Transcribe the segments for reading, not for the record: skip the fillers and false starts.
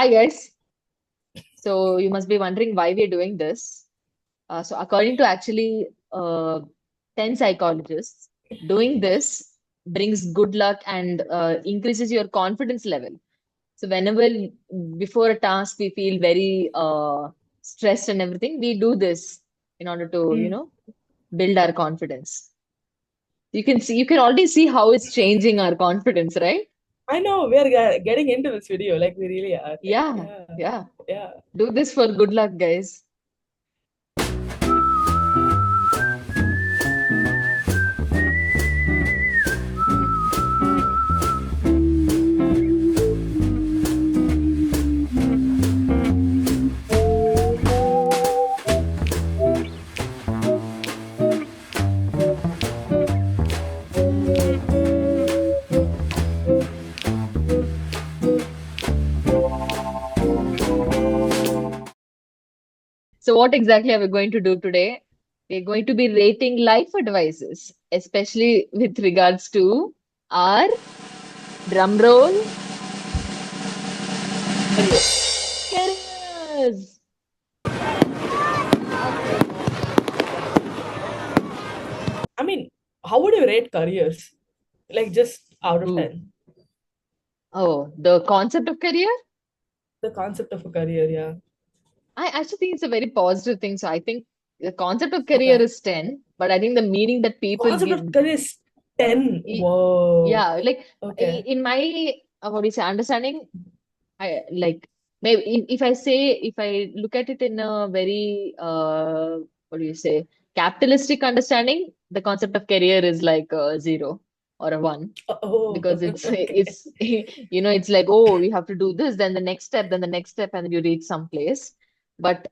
Hi guys. So you must be wondering why we're doing this. So according to actually 10 psychologists, doing this brings good luck and increases your confidence level. So whenever before a task we feel very stressed and everything, we do this in order to, Mm. build our confidence. You can already see how it's changing our confidence, right? I know we are getting into this video, like we really are. Like, Yeah, yeah, yeah. yeah. Do this for good luck, guys. So, what exactly are we going to do today? We're going to be rating life advices, especially with regards to our drum roll Careers. careers. I mean, how would you rate careers? Like just out of Ooh. 10. Oh, the concept of career? The concept of a career, yeah. I actually think it's a very positive thing. So, I think the concept of career Okay. is 10, but I think the meaning that people Concept give, of career is 10. y- Whoa. yeah, like Okay. in my, what do you say, understanding, I like maybe if I look at it in a very what do you say capitalistic understanding, the concept of career is like a zero or a one Oh, because okay. it's like, oh, you have to do this, then the next step, then the next step, and then you reach some place. But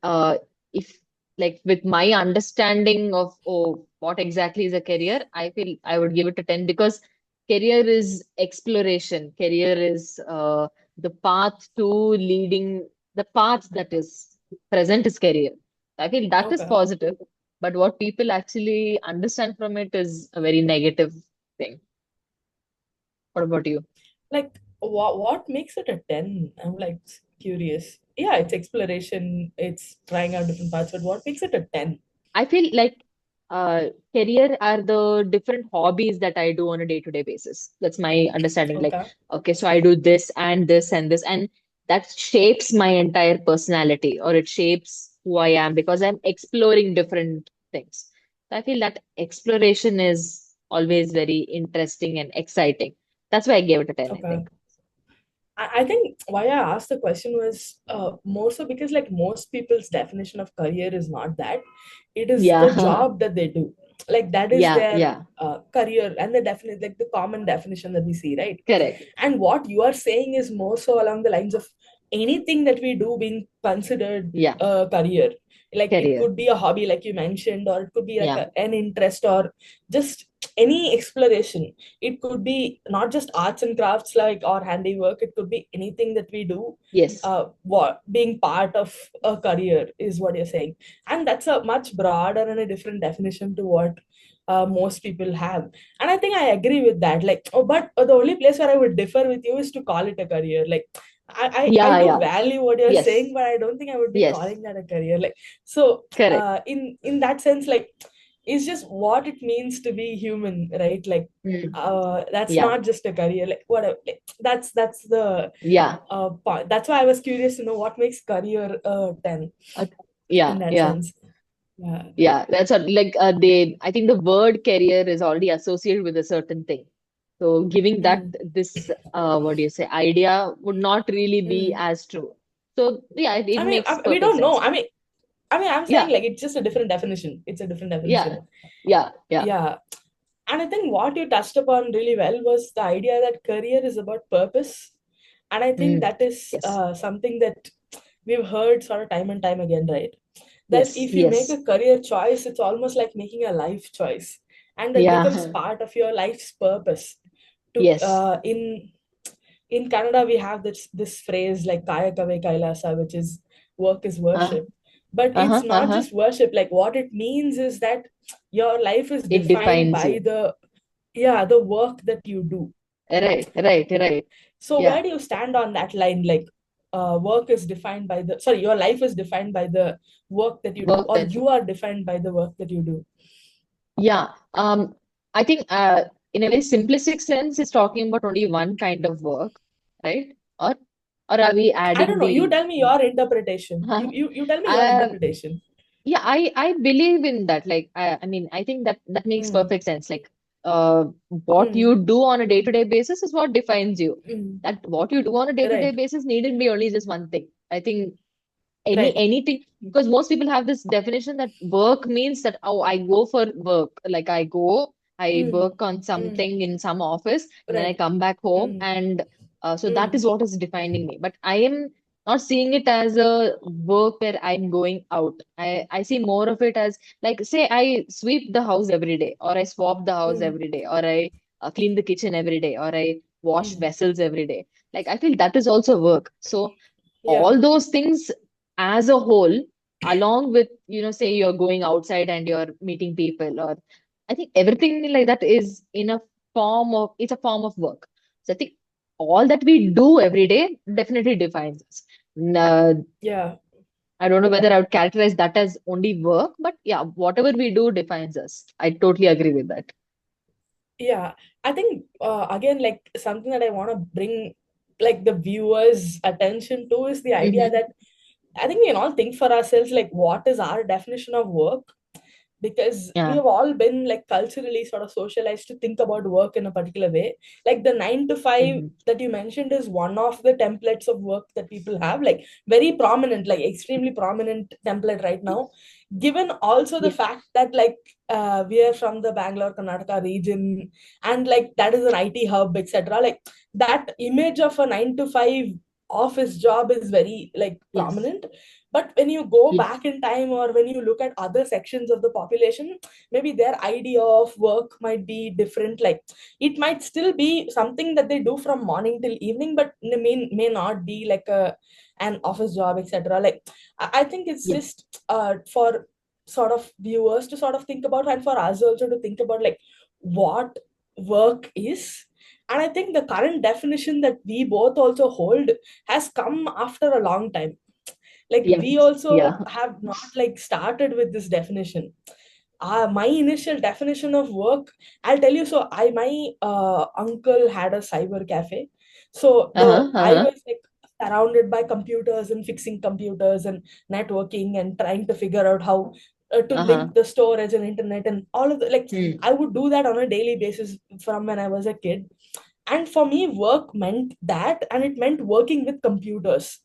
if like with my understanding of, oh, what exactly is a career, I feel I would give it a 10 because career is exploration. Career is the path to leading, the path that is present is career. I feel that is Okay. positive, but what people actually understand from it is a very negative thing. What about you? Like, what makes it a 10? I'm like curious. Yeah, it's exploration, it's trying out different paths, but what makes it a 10? I feel like career are the different hobbies that I do on a day-to-day basis. That's my understanding. Like, Okay. okay, so I do this and this and this, and that shapes my entire personality or it shapes who I am because I'm exploring different things. So I feel that exploration is always very interesting and exciting. That's why I gave it a 10, I Okay. think. I think why I asked the question was more so because like most people's definition of career is not that. It is the Yeah, job that they do. Like that is yeah, their yeah. career and the definite like the common definition that we see, right? Correct. And what you are saying is more so along the lines of anything that we do being considered Yeah, a career. Like it career. could be a hobby, like you mentioned, or it could be like Yeah. an interest or just any exploration. It could be not just arts and crafts like or handiwork, it could be anything that we do. Yes. What being part of a career is what you're saying, and that's a much broader and a different definition to what most people have. And I think I agree with that. Like, oh, but the only place where I would differ with you is to call it a career. Like, I Yeah, do yeah. value what you're Yes. saying, but I don't think I would be Yes. calling that a career. Like, so Correct. in that sense, like, it's just what it means to be human, right? Like, Mm. that's Yeah. not just a career. Like, whatever. Like, that's the Yeah. part. That's why I was curious to know what makes career 10 Uh, in yeah. that Yeah. sense. Yeah. Yeah. That's what, like I think the word career is already associated with a certain thing. So giving that Mm, this what do you say idea would not really be mm. as true. So yeah, it I mean, makes we perfect don't know. sense. I'm saying Yeah. like it's just a different definition. It's a different Yeah. definition. Yeah. Yeah. Yeah. And I think what you touched upon really well was the idea that career is about purpose. And I think Mm. that is Yes. something that we've heard sort of time and time again, right? That Yes. if you make Yes. a career choice, it's almost like making a life choice. And that becomes Yeah. part of your life's purpose. To Yes. in Canada, we have this phrase like Kaya Kave Kailasa, which is work is Uh, worship. But it's uh-huh. not Uh-huh. just worship. Like what it means is that your life is It defined defines by you. the work that you do. Right. Right. Right. So Yeah. where do you stand on that line? Like, work is defined by the, sorry, your life is defined by the work that you do, Work or that you are defined by the work that you do? Yeah. I think in a very simplistic sense, it's talking about only one kind of work, right? Or or are we I adding don't know. You the tell me your interpretation. You tell me your uh, interpretation. yeah, I believe in that. Like I mean, I think that makes Mm, perfect sense. Like what mm, you do on a day-to-day basis is what defines you. mm. That what you do on a day-to-day Right. basis needn't be only just one thing. I think Right. anything, because most people have this definition that work means that, oh, I go for work, like I Mm, work on mm. something in some office and then I Right. come back home, Mm, and so that mm, is what is defining me. But I am not seeing it as a work where I'm going out. I see more of it as, like, say I sweep the house every day, or I swap the house mm, every day, or I clean the kitchen every day, or I wash mm. vessels every day. Like I feel that is also work. So Yeah. all those things as a whole, along with, say you're going outside and you're meeting people, or I think everything like that is in a it's a form of work. So I think all that we do every day definitely defines us. Yeah. I don't know whether I would characterize that as only work, but yeah, whatever we do defines us. I totally agree with that. Yeah, I think again, like something that I want to bring like the viewers' attention to is the idea Hmm. that I think we can all think for ourselves, like what is our definition of work? Because we Yeah. have all been like culturally sort of socialized to think about work in a particular way. Like the 9 to 5 Hmm. that you mentioned is one of the templates of work that people have, like very prominent, like extremely prominent template right now. Given also the Yeah. fact that like we are from the Bangalore, Karnataka region, and like that is an IT hub, etc. Like that image of a 9 to 5 office job is very like Yes. prominent. But when you go Yes. back in time, or when you look at other sections of the population, maybe their idea of work might be different. Like it might still be something that they do from morning till evening, but may not be like a an office job, etc. Like I think it's Yeah. just for sort of viewers to sort of think about, and for us also to think about like what work is. And I think the current definition that we both also hold has come after a long time. Like we Yes. also Yeah. have not like started with this definition. My initial definition of work, I'll tell you. So I my uncle had a cyber cafe. So the Uh-huh. I Uh-huh. was like surrounded by computers and fixing computers and networking and trying to figure out how to Uh-huh. link the storage and internet and all of the like. Hmm. I would do that on a daily basis from when I was a kid. And for me work meant that, and it meant working with computers.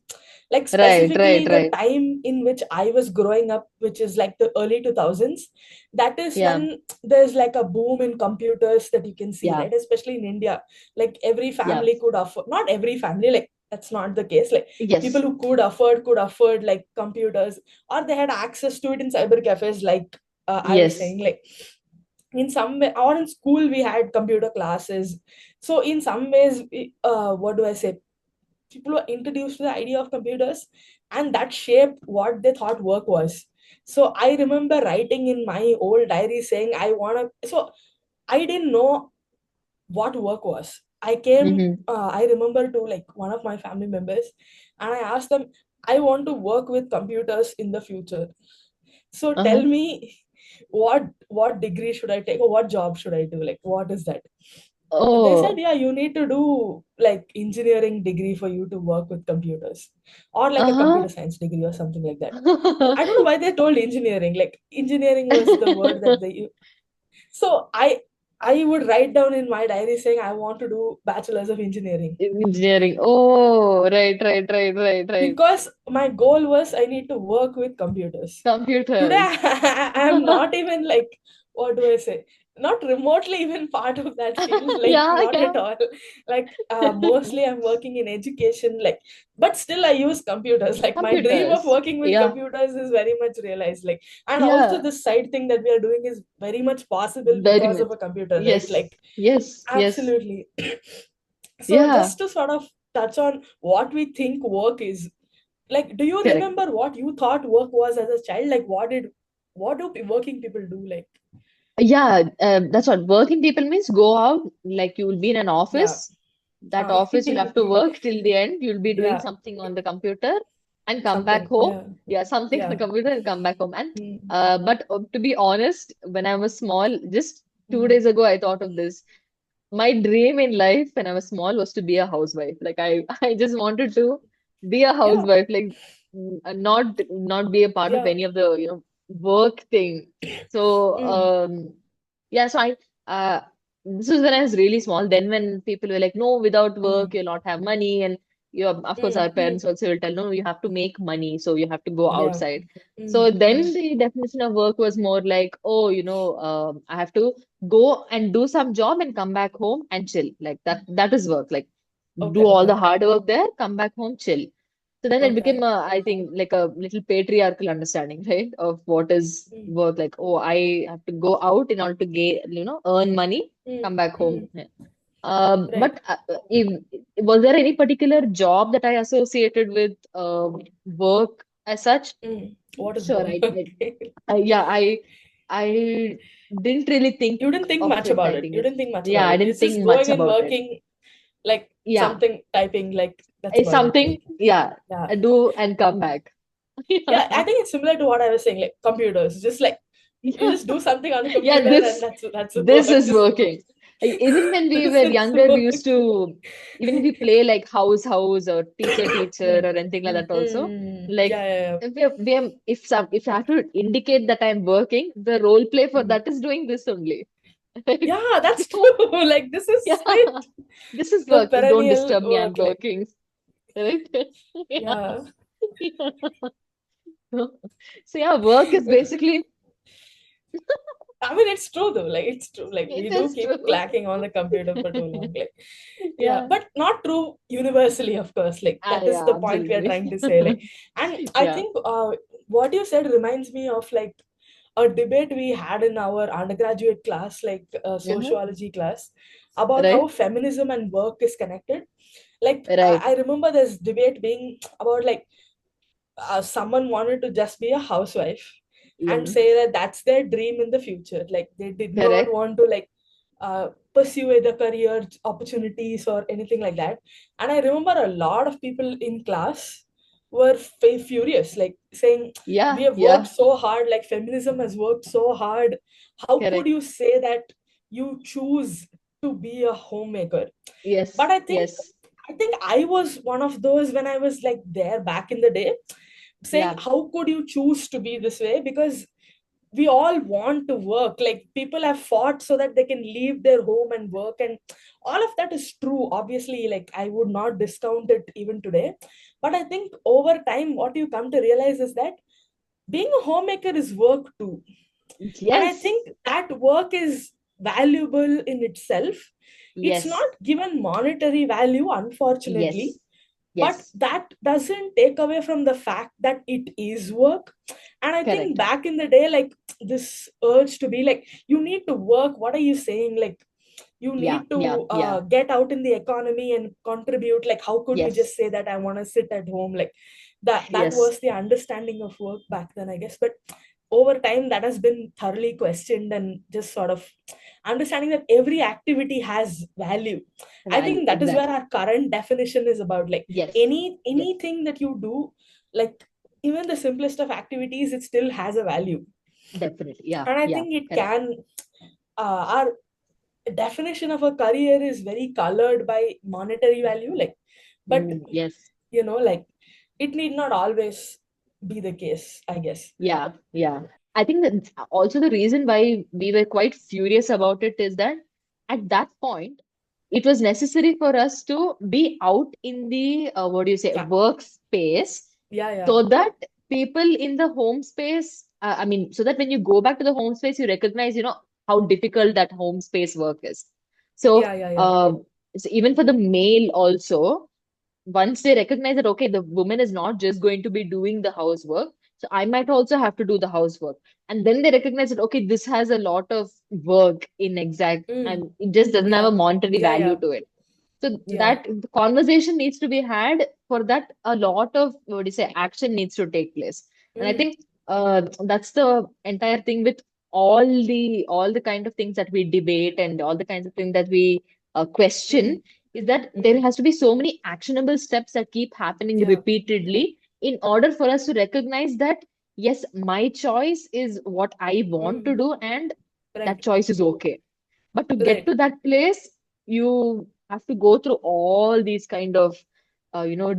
Like Right, specifically right, the right. time in which I was growing up, which is like the early 2000s. That is Yeah. when there's like a boom in computers that you can see, Yeah. right? Especially in India, like every Yeah. family could afford, not every family, like that's not the case. Like people Yes. who could afford like computers, or they had access to it in cyber cafes, like I was Yes. saying, like in some way, or in school we had computer classes. So in some ways what do I say, people were introduced to the idea of computers, and that shaped what they thought work was. So I remember writing in my old diary saying I want to, so I didn't know what work was. Mm-hmm. I remember to like one of my family members, and I asked them, I want to work with computers in the future, so tell Uh-huh. me what degree should I take, or what job should I do, like what is that? They said, Oh. yeah, you need to do like engineering degree for you to work with computers, or like a Uh-huh. computer science degree or something like that. I don't know why they told engineering. Like engineering was the word that they used. So I would write down in my diary saying I want to do bachelor's of engineering, Engineering. Oh, right, right, right, right, right. because my goal was I need to work with computers. Today Computers. I am not even like, what do I say, not remotely even part of that field, like Yeah, not yeah. at all. Like mostly I'm working in education, like, but still I use computers. Like my dream of Computers. working with Yeah. computers is very much realized. Like, and also Yeah. this side thing that we are doing is very much possible Very because much. of a computer, right? Yes. Like Yes. Yes. absolutely. So Yeah. just to sort of touch on what we think work is, like do you Correct. remember what you thought work was as a child? Like what do working people do, like? Yeah, that's what working people means. Go out, like you will be in an Yeah. office, That office you'll have to work till the end. You'll be doing Yeah, something on the computer and come back something. home. Yeah. Yeah, something on the Yeah. computer and come back home. And Mm, but to be honest, when I was small, just 2 days mm, ago, I thought of this. My dream in life when I was small was to be a housewife. Like I just wanted to be a yeah. housewife, like not be a part of Yeah. any of the, work thing. So Mm, yeah, so I this was when I was really small. Then when people were like, no, without work, mm, you'll not have money. And of course our mm, parents mm. also will tell, no, you have to make money, so you have to go Yeah. outside. So Mm, then mm. the definition of work was more like, oh, I have to go and do some job and come back home and chill. Like that is work. Like do Okay. all the Okay. hard work there, come back home, chill. So then it Okay. became, I think, like a little patriarchal understanding, right, of what is Mm, work. Like, oh, I have to go out in order to get, earn money, mm, come back home. mm. Yeah. Right. But was there any particular job that I associated with work as such? Mm. What is Sure, work? yeah, I didn't really think You didn't think of much it about it. typing You it. didn't think much Yeah, about I it. didn't It's just think much going and about it. working, like Yeah, something, typing, like that's it's about it. something. Yeah, Yeah. I do and come back. Yeah, Yeah, I think it's similar to what I was saying, like computers. Just like you yeah, just do something on the yeah. computer and that's This work. is working. Like, even when we This were is younger, we work. used to, even if we play like house or teacher Mm, or anything like mm, that also, mm. like Yeah, yeah, yeah. if I have to indicate that I'm working, the role play for Mm. that is doing this only. Right? Yeah, that's So, true. Like this yeah, is it. this is The work. Don't perennial disturb me. I'm work. Like working. Right? Yeah. yeah, So yeah, work is basically, I mean it's true though. Like it's true. Like we it do is keep true. clacking on the computer for too long. Like yeah, Yeah. but not true universally, of course. Like that is Yeah, the point we are absolutely. trying to say. Like, and I Yeah. think what you said reminds me of like a debate we had in our undergraduate class, like Uh-huh. sociology class, about how Right. feminism and work is connected. Like Right. I remember this debate being about like someone wanted to just be a housewife and Mm. say that that's their dream in the future. Like they did not Correct. want to like pursue either career opportunities or anything like that. And I remember a lot of people in class were furious, like saying, "We Yeah. have worked Yeah. so hard. Like feminism has worked so hard. How could Correct. you say that you choose to be a homemaker?" Yes. But Yes. I think I was one of those when I was like there back in the day, saying Yeah. how could you choose to be this way, because we all want to work. Like people have fought so that they can leave their home and work, and all of that is true. Obviously, like I would not discount it even today, but I think over time what you come to realize is that being a homemaker is work too. And I Yes. think that work is valuable in itself. It's Yes. not given monetary value, unfortunately, Yes. but Yes. that doesn't take away from the fact that it is work. And I think Correct. back in the day, like this urge to be like, you need to work, what are you saying? Like you Yeah. need Yeah. to Yeah. get out in the economy and contribute. Like how could you just Yes. say that I want to sit at home? Like that Yes. was the understanding of work back then, I guess. But over time that has been thoroughly questioned, and just sort of understanding that every activity has value. I Value. think that is where Exactly. our current definition is about. Like Yes. Yes. anything that you do, like even the simplest of activities, it still has a value. Definitely. Yeah. And I Yeah. think it Correct. can our definition of a career is very colored by monetary value, like, but Yes. like it need not always be the case, I guess. Yeah. Yeah. I think that also the reason why we were quite furious about it is that at that point, it was necessary for us to be out in the what do you say, Yeah, workspace, yeah, yeah, so that people in the home space, I mean, so that when you go back to the home space, you recognize, how difficult that home space work is. So, yeah, yeah, yeah. so even for the male also, once they recognize that, okay, the woman is not just going to be doing the housework, so I might also have to do the housework. And then they recognize that, okay, this has a lot of work in exact, Mm, and it just doesn't have yeah, a monetary yeah, value yeah, to it. So yeah. that the conversation needs to be had. For that, a lot of, what do you say, action needs to take place. And I Mm, think that's the entire thing with all the kind of things that we debate and all the kinds of things that we question, mm, is that there Mm. has to be so many actionable steps that keep happening Yeah. repeatedly in order for us to recognize that, yes, my choice is what I want to Mm. do, and that Right. choice is okay. But to get Right. to that place, you have to go through all these kind of,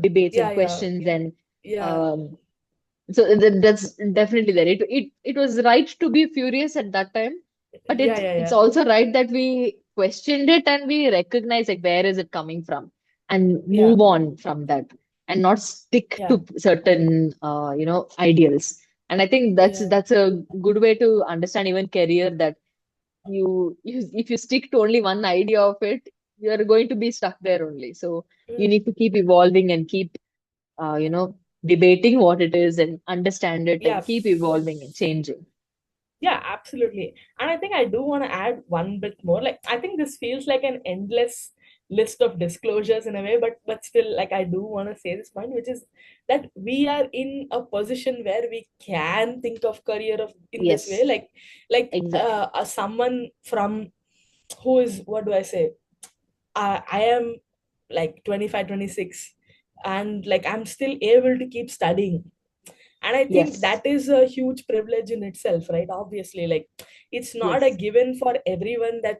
debates Yeah. and Yeah. questions and Yeah. um, so that's definitely there. It was right to be furious at that time, but Yeah. it's Yeah. also right that we questioned it and we recognize like where is it coming from and Yeah. move on from that and not stick Yeah. to certain ideals. And I think Yeah. that's a good way to understand even career, that you if you stick to only one idea of it, you're going to be stuck there only. So you Mm. need to keep evolving and keep debating what it is and understand it Yeah. and keep evolving and changing. Yeah, absolutely. And I think I do want to add one bit more. Like, I think this feels like an endless list of disclosures in a way, but still, like, I do want to say this point, which is that we are in a position where we can think of career of in this way. Yes, exactly. Someone from who is, what do I say? I am like 25, 26, and like I'm still able to keep studying. And I think Yes, that is a huge privilege in itself, right? Obviously, like it's not a yes, given for everyone that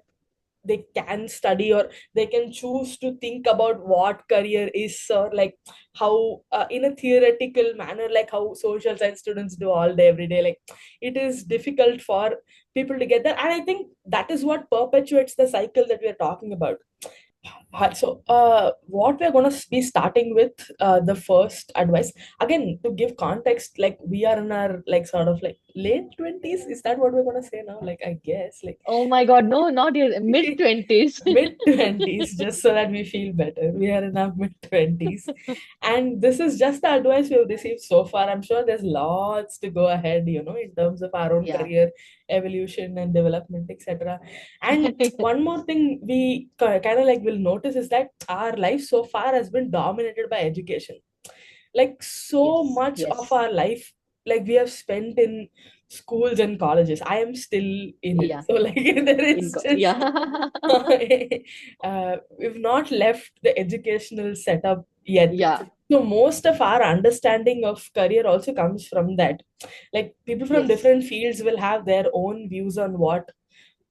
they can study or they can choose to think about what career is, or like how in a theoretical manner, like how social science students do all day every day. Like it is difficult for people to get that, and I think that is what perpetuates the cycle that we are talking about. Hi, so what we're going to be starting with, the first advice, again, to give context, like we are in our like sort of like late 20s. Is that what we're going to say now? Like, I guess, like oh my God, no, not your mid 20s. mid 20s, just so that we feel better. We are in our mid 20s. And this is just the advice we've received so far. I'm sure there's lots to go ahead, in terms of our own Yeah. career evolution and development, etc. And one more thing we kind of like will notice is that our life so far has been dominated by education. Like so Yes, much of yes. our life, like we have spent in schools and colleges. I am still in it, Yeah. so like there is just Yeah. we've not left the educational setup yet. Yeah. So most of our understanding of career also comes from that. Like people from Yes. different fields will have their own views on what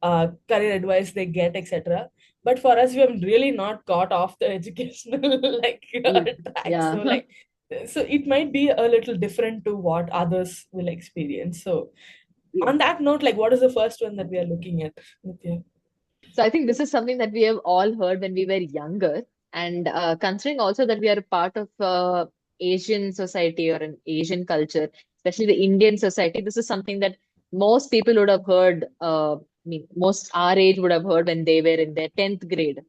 career advice they get, etc. But for us, we have really not got off the educational like track. Yeah. So it might be a little different to what others will experience. So on Yes. that note, like what is the first one that we are looking at, Nitya? So I think this is something that we have all heard when we were younger. And considering also that we are a part of Asian society or an Asian culture, especially the Indian society, this is something that most people would have heard. Most our age would have heard when they were in their 10th grade,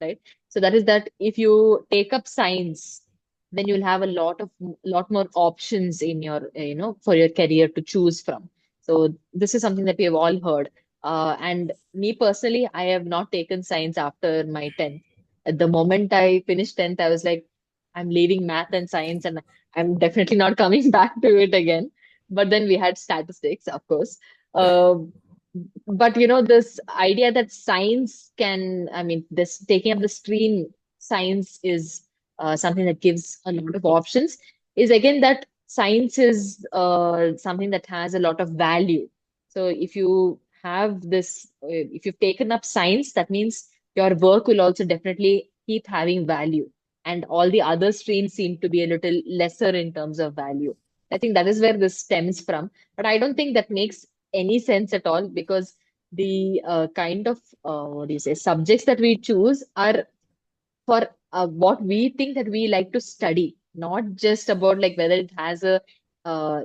right? So that is that if you take up science, then you'll have a lot more options in your, for your career to choose from. So this is something that we have all heard. And me personally, I have not taken science after my 10th. At the moment I finished 10th, I was like, I'm leaving math and science and I'm definitely not coming back to it again. But then we had statistics, of course. Um, but this idea that science can, I mean, this taking up the stream science is something that gives a lot of options, is again that science is something that has a lot of value. So if you have this, if you've taken up science, that means your work will also definitely keep having value. And all the other streams seem to be a little lesser in terms of value. I think that is where this stems from. But I don't think that makes any sense at all, because the kind of what do you say subjects that we choose are for what we think that we like to study, not just about like whether it has a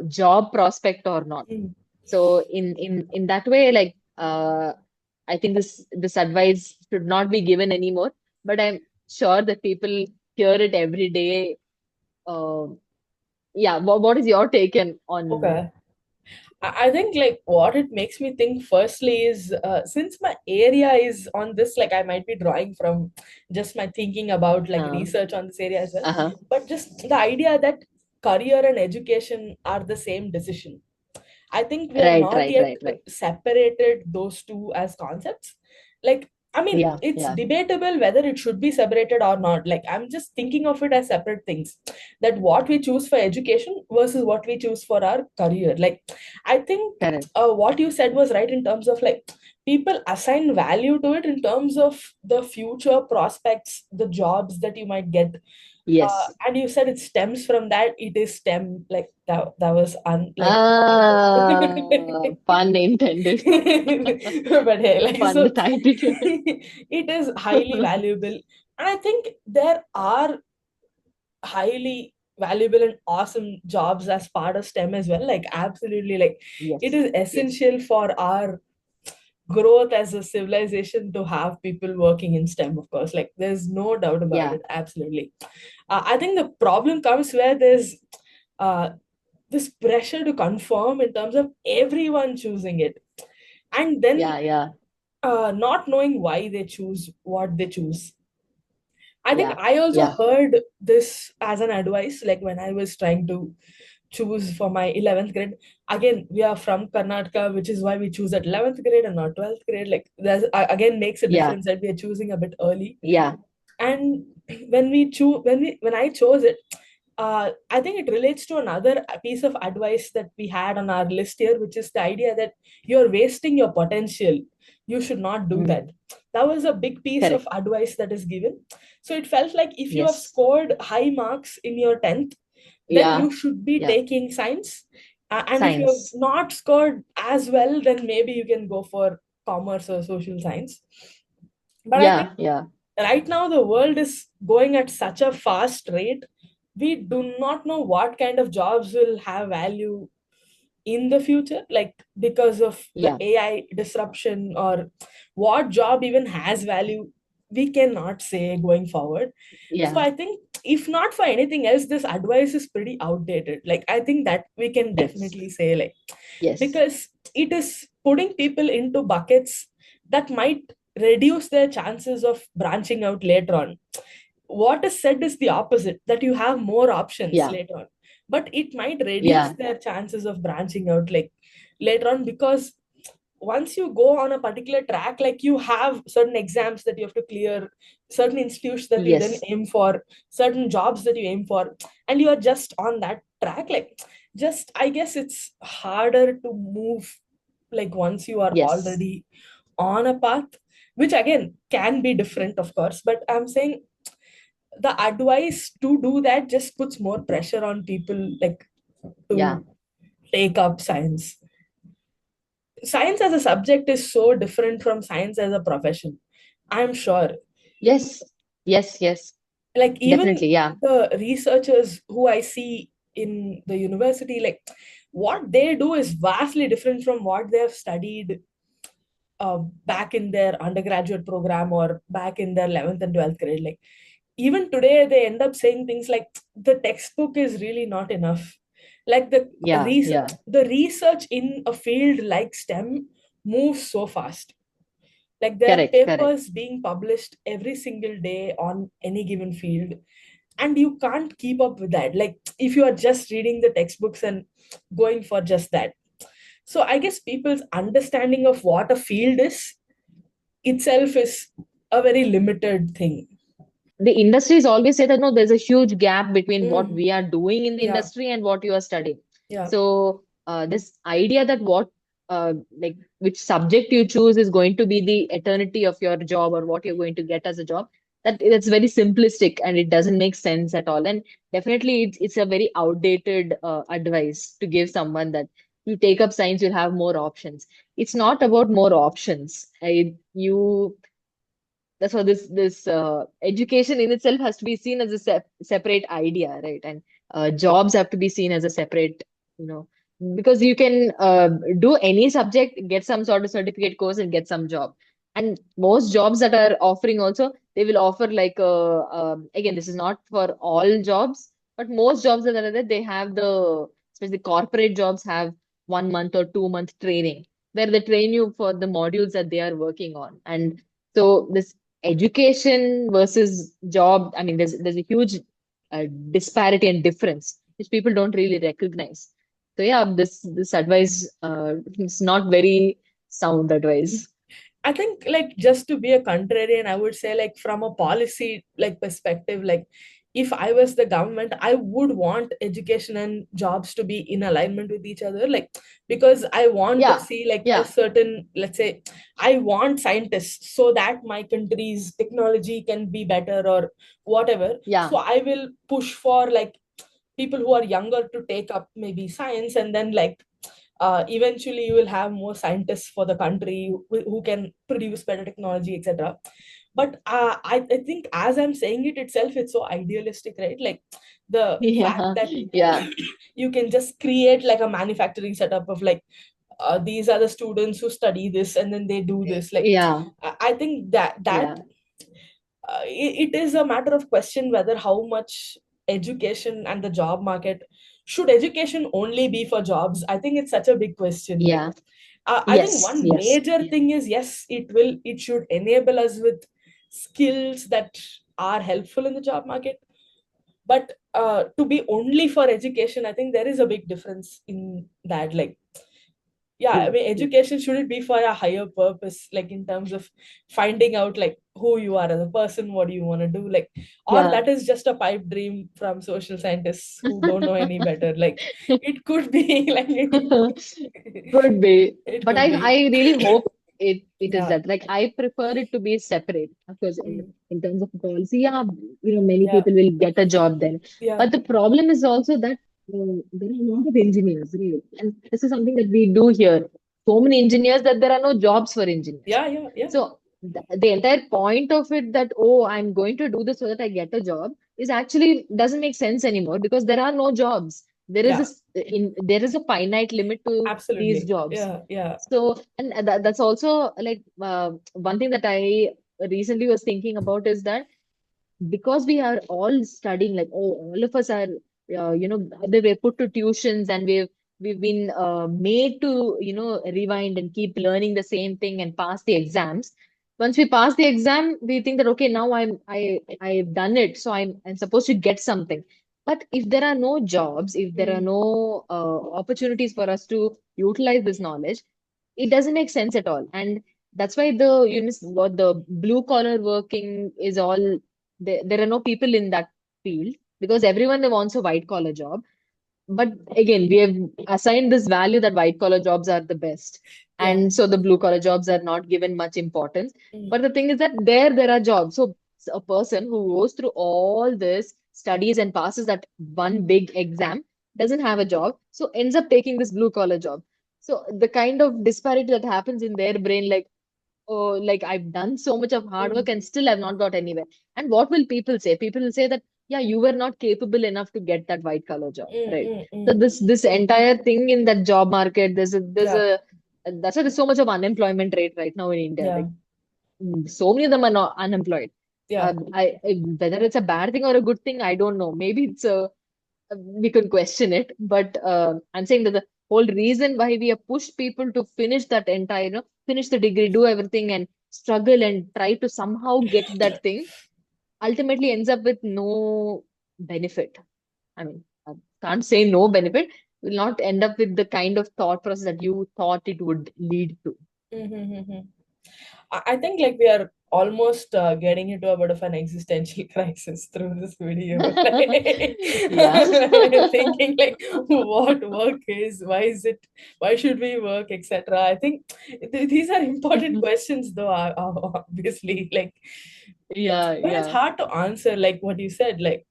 job prospect or not. Mm. So in that way, like I think this advice should not be given anymore. But I'm sure that people hear it every day. Uh, yeah, what is your take on? Okay. I think like what it makes me think firstly is since my area is on this, like I might be drawing from just my thinking about like Uh, research on this area as well, uh-huh. but just the idea that career and education are the same decision. I think we have Right, not right, yet right, right. separated those two as concepts. Like I mean, Yeah, it's yeah. debatable whether it should be separated or not. Like, I'm just thinking of it as separate things. That what we choose for education versus what we choose for our career. Like, I think Correct. what you said was right in terms of like people assign value to it in terms of the future prospects, the jobs that you might get. Yes. And you said it stems from that. It is STEM. Like that was like Pun intended. but hey, like Pun so title. it is highly valuable. And I think there are highly valuable and awesome jobs as part of STEM as well. Like absolutely, like it Yes, is yes, essential for our growth as a civilization to have people working in STEM, of course. Like there's no doubt about yeah, it. Absolutely. I think the problem comes where there's uh, this pressure to conform in terms of everyone choosing it, and then yeah, yeah, not knowing why they choose what they choose. I think yeah, I also yeah. heard this as an advice, like when I was trying to choose for my 11th grade. Again, we are from Karnataka, which is why we choose at 11th grade and not 12th grade. Like, there's again makes a Yeah, difference that we are choosing a bit early. yeah, And when I chose it, I think it relates to another piece of advice that we had on our list here, which is the idea that you're wasting your potential. You should not do that. mm, That was a big piece of correct. advice that is given. So it felt like if you have Yes. scored high marks in your 10th, then Yeah, you should be yeah. taking science. And if you have Science. not scored as well, then maybe you can go for commerce or social science. But I think Yeah, yeah. right now the world is going at such a fast rate. We do not know what kind of jobs will have value in the future, like because of the Yeah, AI disruption, or what job even has value, we cannot say going forward. So yeah. I think if not for anything else, this advice is pretty outdated. Like I think that we can Yes, definitely say, like, yes, because it is putting people into buckets that might reduce their chances of branching out later on. What is said is the opposite, that you have more options yeah, later on, but it might reduce yeah, their chances of branching out like later on, because once you go on a particular track, like you have certain exams that you have to clear, certain institutes that you then yes, aim for, certain jobs that you aim for, and you are just on that track. Like, just I guess it's harder to move, like once you are yes, already on a path, which again can be different, of course, but I'm saying the advice to do that just puts more pressure on people, like yeah. to take up science. Science as a subject is so different from science as a profession, I'm sure. Yes, yes, yes. Like even Definitely, yeah, the researchers who I see in the university, like what they do is vastly different from what they have studied back in their undergraduate program or back in their 11th and 12th grade. Like even today they end up saying things like the textbook is really not enough. Like yeah, yeah. the research in a field like STEM moves so fast. Like there are Correct, correct. papers being published every single day on any given field, and you can't keep up with that, like if you are just reading the textbooks and going for just that. So I guess people's understanding of what a field is itself is a very limited thing. The industries always say that no, there's a huge gap between what Mm, we are doing in the yeah, industry and what you are studying. yeah, So this idea that like which subject you choose is going to be the eternity of your job or what you're going to get as a job, that's very simplistic and it doesn't make sense at all. And definitely it's a very outdated advice to give someone that you take up science, you'll have more options. It's not about more options. You that's how this education in itself has to be seen as a separate idea, right? And jobs have to be seen as a separate, you know, because you can do any subject, get some sort of certificate course, and get some job. And most jobs that are offering also, they will offer like again, this is not for all jobs, but most jobs that are there, they have especially corporate jobs have 1 month or 2 month training where they train you for the modules that they are working on. And so this education versus job, I mean, there's a huge disparity and difference which people don't really recognize. So yeah, this advice is not very sound advice. I think like just to be a contrarian, I would say like from a policy like perspective, like if I was the government, I would want education and jobs to be in alignment with each other. Like because I want to Yeah, see like a yeah, certain, let's say, I want scientists so that my country's technology can be better or whatever. yeah, So I will push for like people who are younger to take up maybe science, and then like eventually you will have more scientists for the country who can produce better technology, etc. But I think as I'm saying it itself, it's so idealistic, right? Like the fact yeah, that yeah, you can just create like a manufacturing setup of like these are the students who study this and then they do this. Like yeah, I think that yeah, it is a matter of question whether how much education and the job market, should education only be for jobs? I think it's such a big question. Like yeah. I think Yes, one yes, major yeah, thing is, yes, it should enable us with skills that are helpful in the job market. But to be only for education, I think there is a big difference in that. Like yeah, I true, mean true. education, should it be for a higher purpose, like in terms of finding out like who you are as a person, what do you want to do, like, or Yeah. that is just a pipe dream from social scientists who don't know any better. Like it could be like Could be, it but could I be. really hope it is Yeah. that. Like I prefer it to be separate. Of course, Mm. in terms of policy, yeah, many Yeah. people will get a job then. Yeah. But the problem is also that there are a lot of engineers, right? And this is something that we do here. So many engineers that there are no jobs for engineers. Yeah. Yeah. Yeah. So the entire point of it that, oh, I'm going to do this so that I get a job is actually doesn't make sense anymore because there are no jobs. Yeah. There is a finite limit to these Absolutely. jobs. Yeah. Yeah. So, and that's also like one thing that I recently was thinking about is that because we are all studying, like, oh, all of us are they were put to tuitions and we've been made to rewind and keep learning the same thing and pass the exams. Once we pass the exam, we think that, okay, now I've done it, so I'm supposed to get something. But if there are no jobs, if there are Mm. no opportunities for us to utilize this knowledge, it doesn't make sense at all. And that's why what the blue collar working is all there are no people in that field because everyone wants a white collar job. But again, we have assigned this value that white collar jobs are the best. Yeah. And so the blue collar jobs are not given much importance. Mm. But the thing is that there are jobs. So a person who goes through all this studies and passes that one big exam doesn't have a job. So ends up taking this blue collar job. So the kind of disparity that happens in their brain, like, oh, like I've done so much of hard work Mm. and still I've not got anywhere. And what will people say? People will say that, yeah, you were not capable enough to get that white collar job, Mm. right? Mm. So Mm. this entire thing in that job market, Yeah. that's why there's so much of unemployment rate right now in India. Yeah. Like so many of them are not unemployed. Yeah. Whether it's a bad thing or a good thing, I don't know. Maybe it's a we could question it, but I'm saying that the whole reason why we have pushed people to finish that entire, finish the degree, do everything, and struggle and try to somehow get that thing, ultimately ends up with no benefit. I mean, I can't say no benefit, will not end up with the kind of thought process that you thought it would lead to. Mm-hmm. I think like we are almost getting into a bit of an existential crisis through this video. Yeah. Like, thinking like what work is, why should we work, etc. I think these are important questions, though. Obviously, like, Yeah, but it's yeah. hard to answer. Like what you said, like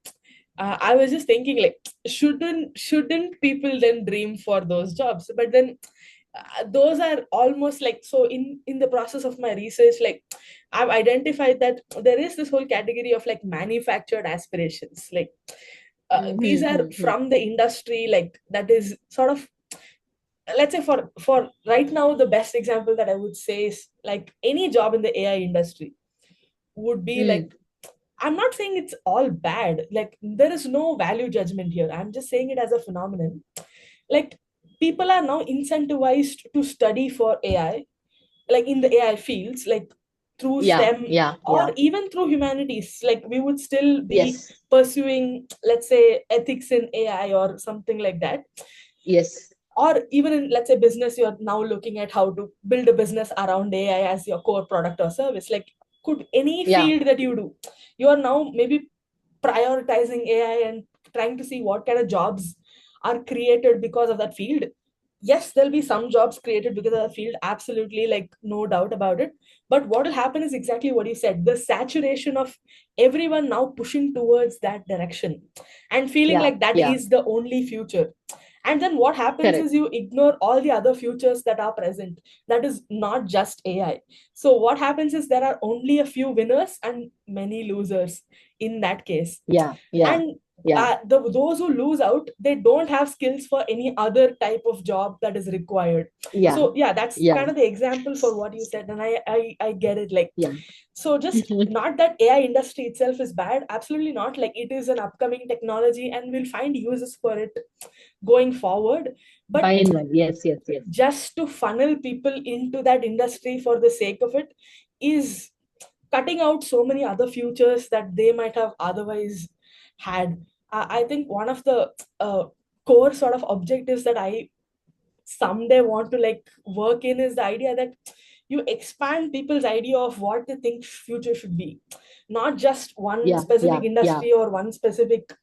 I was just thinking like shouldn't people then dream for those jobs? But then those are almost like, so in the process of my research, like I've identified that there is this whole category of like manufactured aspirations. Like these are Mm-hmm. from the industry, like that is sort of, let's say for right now, the best example that I would say is like any job in the AI industry would be like, I'm not saying it's all bad. Like there is no value judgment here. I'm just saying it as a phenomenon. Like people are now incentivized to study for AI, like in the AI fields, like through Yeah, STEM yeah, or yeah. even through humanities. Like we would still be Yes, pursuing, let's say, ethics in AI or something like that. yes. or even in, let's say, business, you're now looking at how to build a business around AI as your core product or service. Like, could any Yeah. field that you do, you are now maybe prioritizing AI and trying to see what kind of jobs are created because of that field. Yes, there'll be some jobs created because of the field, absolutely, like no doubt about it. But what will happen is exactly what you said, the saturation of everyone now pushing towards that direction and feeling Yeah. like that Yeah. is the only future. And then what happens Correct. is you ignore all the other futures that are present, that is not just AI. So what happens is there are only a few winners and many losers in that case. Yeah. Yeah. And Yeah. those who lose out, they don't have skills for any other type of job that is required. Yeah. So yeah, that's Yeah. kind of the example for what you said, and I get it. Like, Yeah. so just not that AI industry itself is bad, absolutely not. Like, it is an upcoming technology and we'll find uses for it going forward. But Fine one. Yes. Yes. Yes. just to funnel people into that industry for the sake of it is cutting out so many other futures that they might have otherwise had. I think one of the core sort of objectives that I someday want to like work in is the idea that you expand people's idea of what they think future should be, not just one Yeah. specific Yeah. Yeah. industry or one specific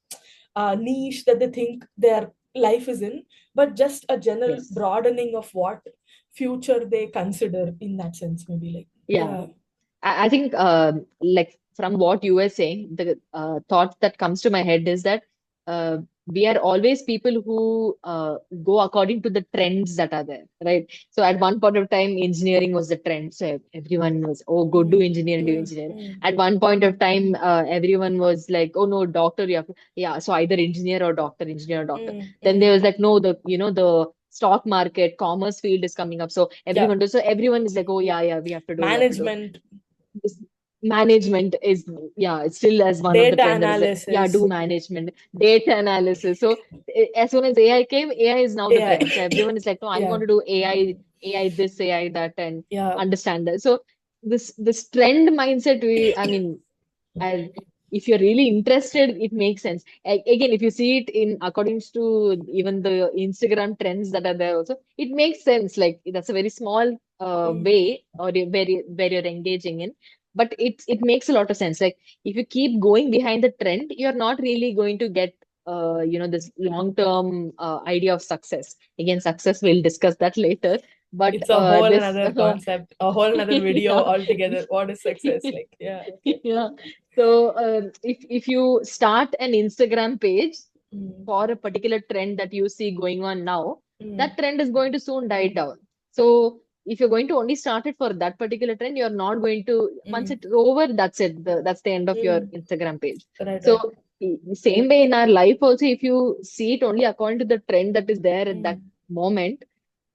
niche that they think their life is in, but just a general Yes. broadening of what future they consider in that sense, maybe, like, Yeah. yeah. I think, like from what you were saying, the thought that comes to my head is that uh, we are always people who go according to the trends that are there, right? So at one point of time, engineering was the trend. So everyone was, oh, go do Mm, engineering, do mm, engineering. mm, At one point of time, everyone was like, oh no, doctor, you have to, yeah. So either engineer or doctor, engineer or doctor. mm, Then there mm. was like, no, the stock market, commerce field is coming up. So Yeah, everyone does. So everyone is like, oh yeah, yeah, we have to do, we have to do management, this. Management is, yeah, it's still as one of the data trend that is like, yeah, analysis, do management, data analysis. So as soon as AI came, AI is now the trend. So AI. everyone is like, no, I'm Yeah, going to do AI this, AI that, and yeah. understand that. So this trend mindset, I mean, as if you're really interested, it makes sense. Again, if you see it in accordance to even the Instagram trends that are there also, it makes sense. Like that's a very small Mm, way or where you're engaging in, but it makes a lot of sense. Like if you keep going behind the trend, you're not really going to get this long-term idea of success. Again, success, we'll discuss that later. But it's a whole this another concept, a whole another video yeah. altogether. What is success? Like, yeah, okay. Yeah. So if you start an Instagram page Mm, for a particular trend that you see going on now, mm, that trend is going to soon die down. So if you're going to only start it for that particular trend, you're not going to, once mm, it's over, that's it. That's the end of your mm. Instagram page. Right, right. So the same way in our life also, if you see it only according to the trend that is there at that Mm, moment,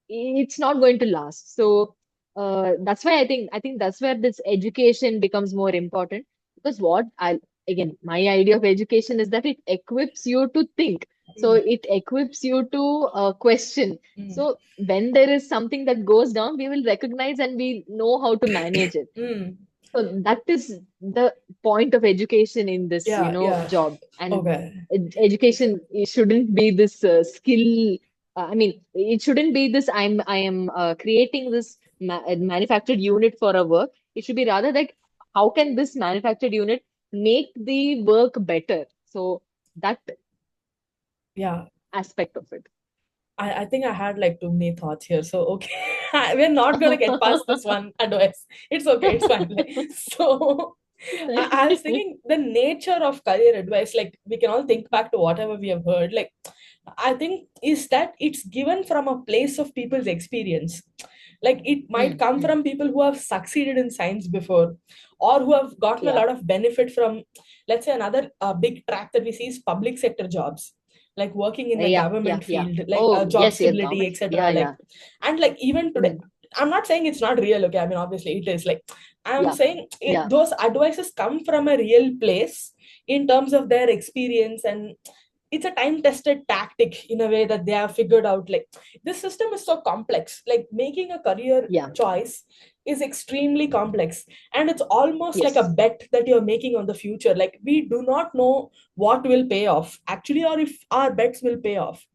it's not going to last. So that's why I think that's where this education becomes more important, because what I again, my idea of education is that it equips you to think. So mm, it equips you to question. mm, So when there is something that goes down, we will recognize and we know how to manage it. mm. So that is the point of education in this, Yeah, yeah. job. And Okay. education, it shouldn't be this skill. I mean, it shouldn't be this. I am creating this manufactured unit for a work. It should be rather like, how can this manufactured unit make the work better? So that Yeah. aspect of it. I think I had like too many thoughts here. So okay. We're not gonna get past this one advice. It's okay, it's fine. Like, so I was thinking the nature of career advice, like we can all think back to whatever we have heard. Like, I think is that it's given from a place of people's experience. Like, it might Mm, come mm. from people who have succeeded in science before, or who have gotten a Yeah, lot of benefit from, let's say, another big track that we see is public sector jobs, like working in the yeah, yeah, government yeah. field, like Oh, job yes, yes, stability, government. etc. Yeah, Like, yeah. and like even today, Mm, I'm not saying it's not real. Okay, I mean, obviously it is. Like, I'm yeah, saying yeah. those advices come from a real place in terms of their experience, and it's a time tested tactic in a way that they have figured out. Like, this system is so complex, like making a career Yeah. choice is extremely complex, and it's almost like a Yes. bet that you're making on the future. Like, we do not know what will pay off actually, or if our bets will pay off.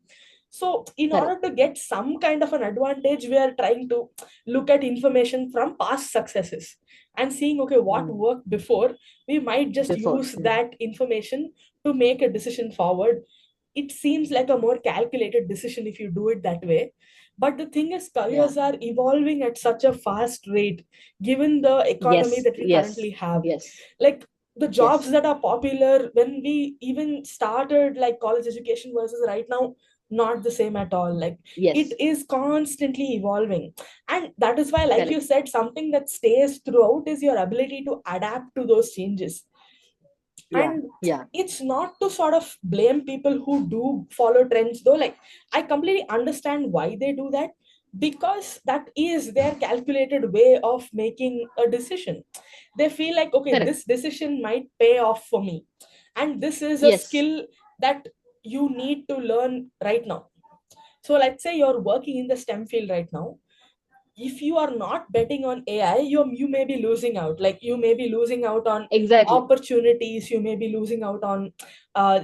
So in Correct. order to get some kind of an advantage, we are trying to look at information from past successes and seeing, okay, what Mm. worked before. We might just Before. use Mm. that information to make a decision forward. It seems like a more calculated decision if you do it that way. But the thing is, Yeah. careers are evolving at such a fast rate given the economy Yes. that we Yes. currently have. Yes. Like the jobs Yes. that are popular when we even started, like college education versus right now, not the same at all. Like it Yes. is constantly evolving. And that is why, like you Correct. said, something that stays throughout is your ability to adapt to those changes. Yeah. And Yeah. it's not to sort of blame people who do follow trends though. Like I completely understand why they do that, because that is their calculated way of making a decision. They feel like, okay, Correct. this decision might pay off for me, and this is a Yes. skill that you need to learn right now. So let's say you're working in the STEM field right now. If you are not betting on AI, you may be losing out. Like you may be losing out on Exactly. opportunities. You may be losing out on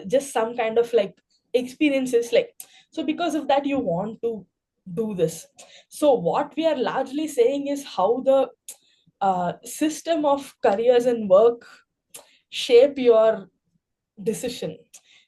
just some kind of like experiences. Like so, because of that, you want to do this. So what we are largely saying is how the system of careers and work shape your decision.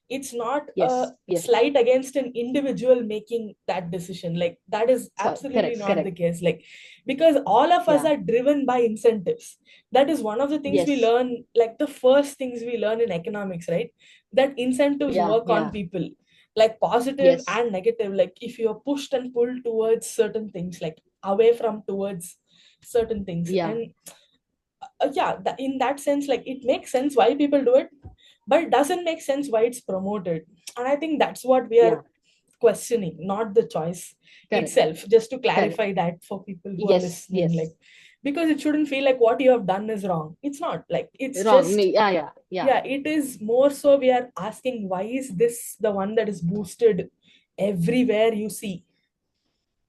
It's not a Yes. Yes. slight against an individual making that decision. Like that is So, absolutely correct. not the Correct. case. Like because all of us Yeah. are driven by incentives. That is one of the things we Yes. learn, like the first things we learn in economics, right? That incentives Yeah. work on Yeah. people, like positive Yes. and negative. Like if you're pushed and pulled towards certain things, like away from towards certain things. Yeah. And yeah, in that sense, like it makes sense why people do it, but it doesn't make sense why it's promoted. And I think that's what we are Yeah. questioning, not the choice Correct. itself. Just to Correct. clarify that for people who are Yes. listening, like Yes. because it shouldn't feel like what you have done is wrong. It's not, like it's Wrong. just, Yeah. Yeah. Yeah. yeah, it is more so we are asking, why is this the one that is boosted everywhere you see?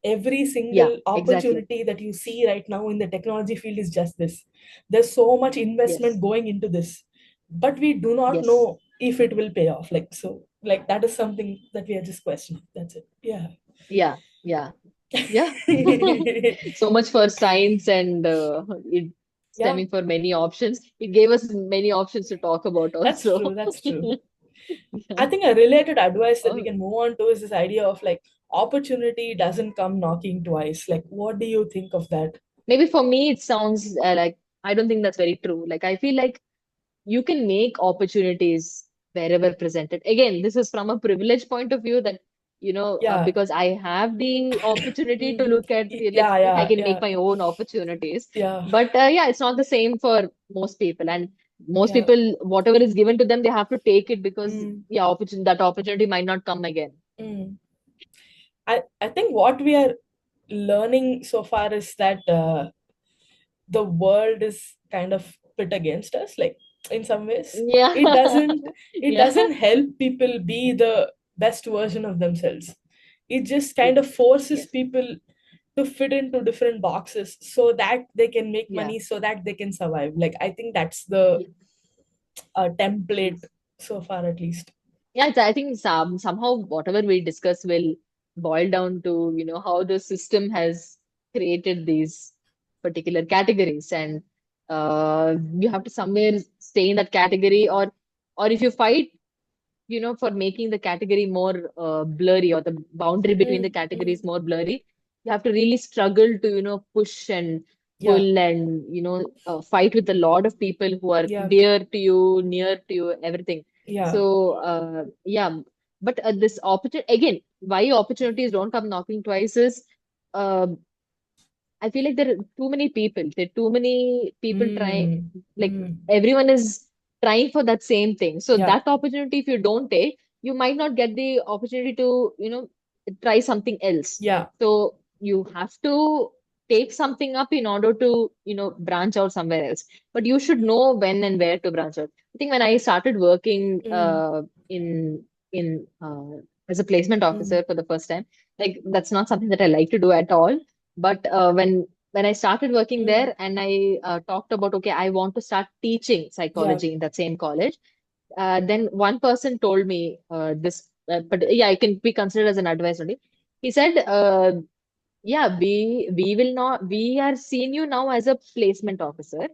Every Yeah. single Exactly. opportunity that you see right now in the technology field is just this. There's so much Yes. investment going into this, but we do not Yes. know if it will pay off. Like so, like that is something that we are just questioning. That's it. Yeah. Yeah. Yeah. Yeah. So much for science and it Yeah, stemming for many options. It gave us many options to talk about that's also. true. That's true. Yeah. I think a related advice that we Oh, can move on to is this idea of like opportunity doesn't come knocking twice. Like, what do you think of that? maybe for me, it sounds like I don't think that's very true. Like, I feel like you can make opportunities wherever presented. Again, this is from a privileged point of view that, Yeah. because I have the opportunity to Mm, look at, like, yeah, I yeah, can make yeah, my own opportunities. yeah, But yeah, it's not the same for most people. And most yeah. people, whatever is given to them, they have to take it because, Mm, yeah, that opportunity might not come again. mm. I think what we are learning so far is that the world is kind of pit against us, like in some ways. it Yeah. doesn't it Yeah. doesn't help people be the best version of themselves. It just kind Yes. of forces Yes. people to fit into different boxes so that they can make Yeah. money, so that they can survive. Like I think that's the Yes. template Yes. so far, at least. Yeah, I think somehow whatever we discuss will boil down to, how the system has created these particular categories, and you have to somewhere stay in that category, or if you fight, for making the category more blurry, or the boundary between the Mm, categories mm, more blurry, you have to really struggle to, push and yeah, pull and, fight with a lot of people who are yeah, dear to you, near to you, everything. yeah. So, yeah, but this opportunity, again, why opportunities don't come knocking twice is, uh, I feel like there are too many people. There are too many people trying, Mm, like mm, everyone is trying for that same thing. So yeah, that opportunity, if you don't take, you might not get the opportunity to, try something else. yeah. So you have to take something up in order to, branch out somewhere else. But you should know when and where to branch out. I think when I started working Mm, in as a placement mm, officer for the first time, like that's not something that I like to do at all, but when I started working mm, there and I talked about, okay, I want to start teaching yeah. psychology in that same college, then one person told me this. but yeah, it can be considered as an advice only. He said, yeah, we will not, we are seeing you now as a placement officer,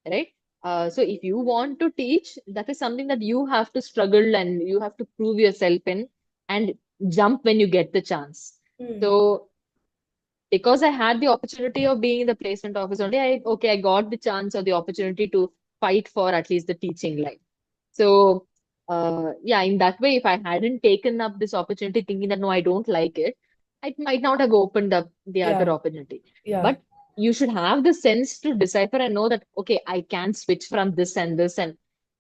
right? So if you want to teach, that is something that you have to struggle and you have to prove yourself in and jump when you get the chance. Hmm. So because I had the opportunity of being in the placement office only, I got the chance or the opportunity to fight for at least the teaching line. So, yeah, in that way, if I hadn't taken up this opportunity thinking that no, I don't like it might not have opened up the other Yeah, opportunity. yeah, But you should have the sense to decipher and know that, okay, I can switch from this and this. And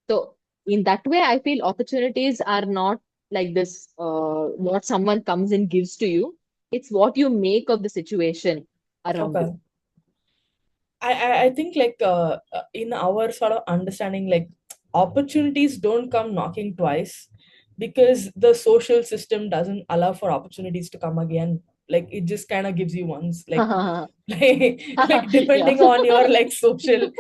so, in that way, I feel opportunities are not like this, what someone comes and gives to you. It's what you make of the situation around you. okay. I think like in our sort of understanding, like opportunities don't come knocking twice because the social system doesn't allow for opportunities to come again. Like it just kind of gives you once, like like Yeah. depending on your like social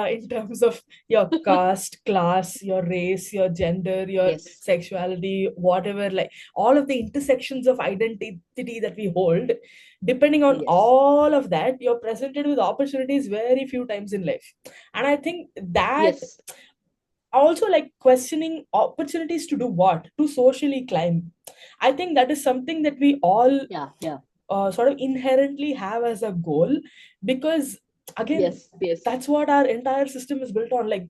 in terms of your caste, class, your race, your gender, your Yes. sexuality, whatever, like all of the intersections of identity that we hold, depending on Yes. all of that, you're presented with opportunities very few times in life. And I think that Yes. also, like questioning opportunities to do what, to socially climb, I think that is something that we all Yeah. Yeah. sort of inherently have as a goal, because again, Yes. Yes. that's what our entire system is built on, like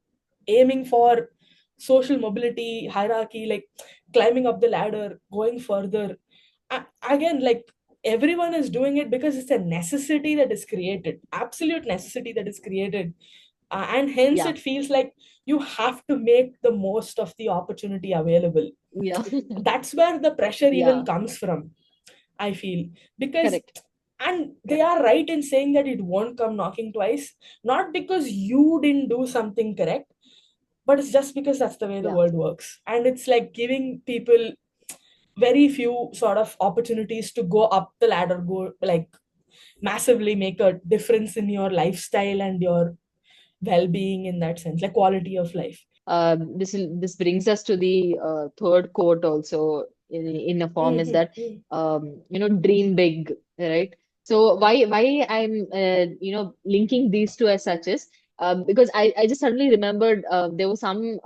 aiming for social mobility, hierarchy, like climbing up the ladder, going further. Again, like everyone is doing it because it's a necessity that is created, absolute necessity that is created, and hence Yeah. it feels like you have to make the most of the opportunity available. Yeah. That's where the pressure even Yeah. comes from, I feel. Because, Correct. and they Correct. are right in saying that it won't come knocking twice, not because you didn't do something correct, but it's just because that's the way the Yeah. world works. And it's like giving people very few sort of opportunities to go up the ladder, go like massively make a difference in your lifestyle and your well-being, in that sense, like quality of life. This brings us to the third quote also in a form is that Mm-hmm. dream big, right? So why I'm linking these two as such is because I just suddenly remembered there was some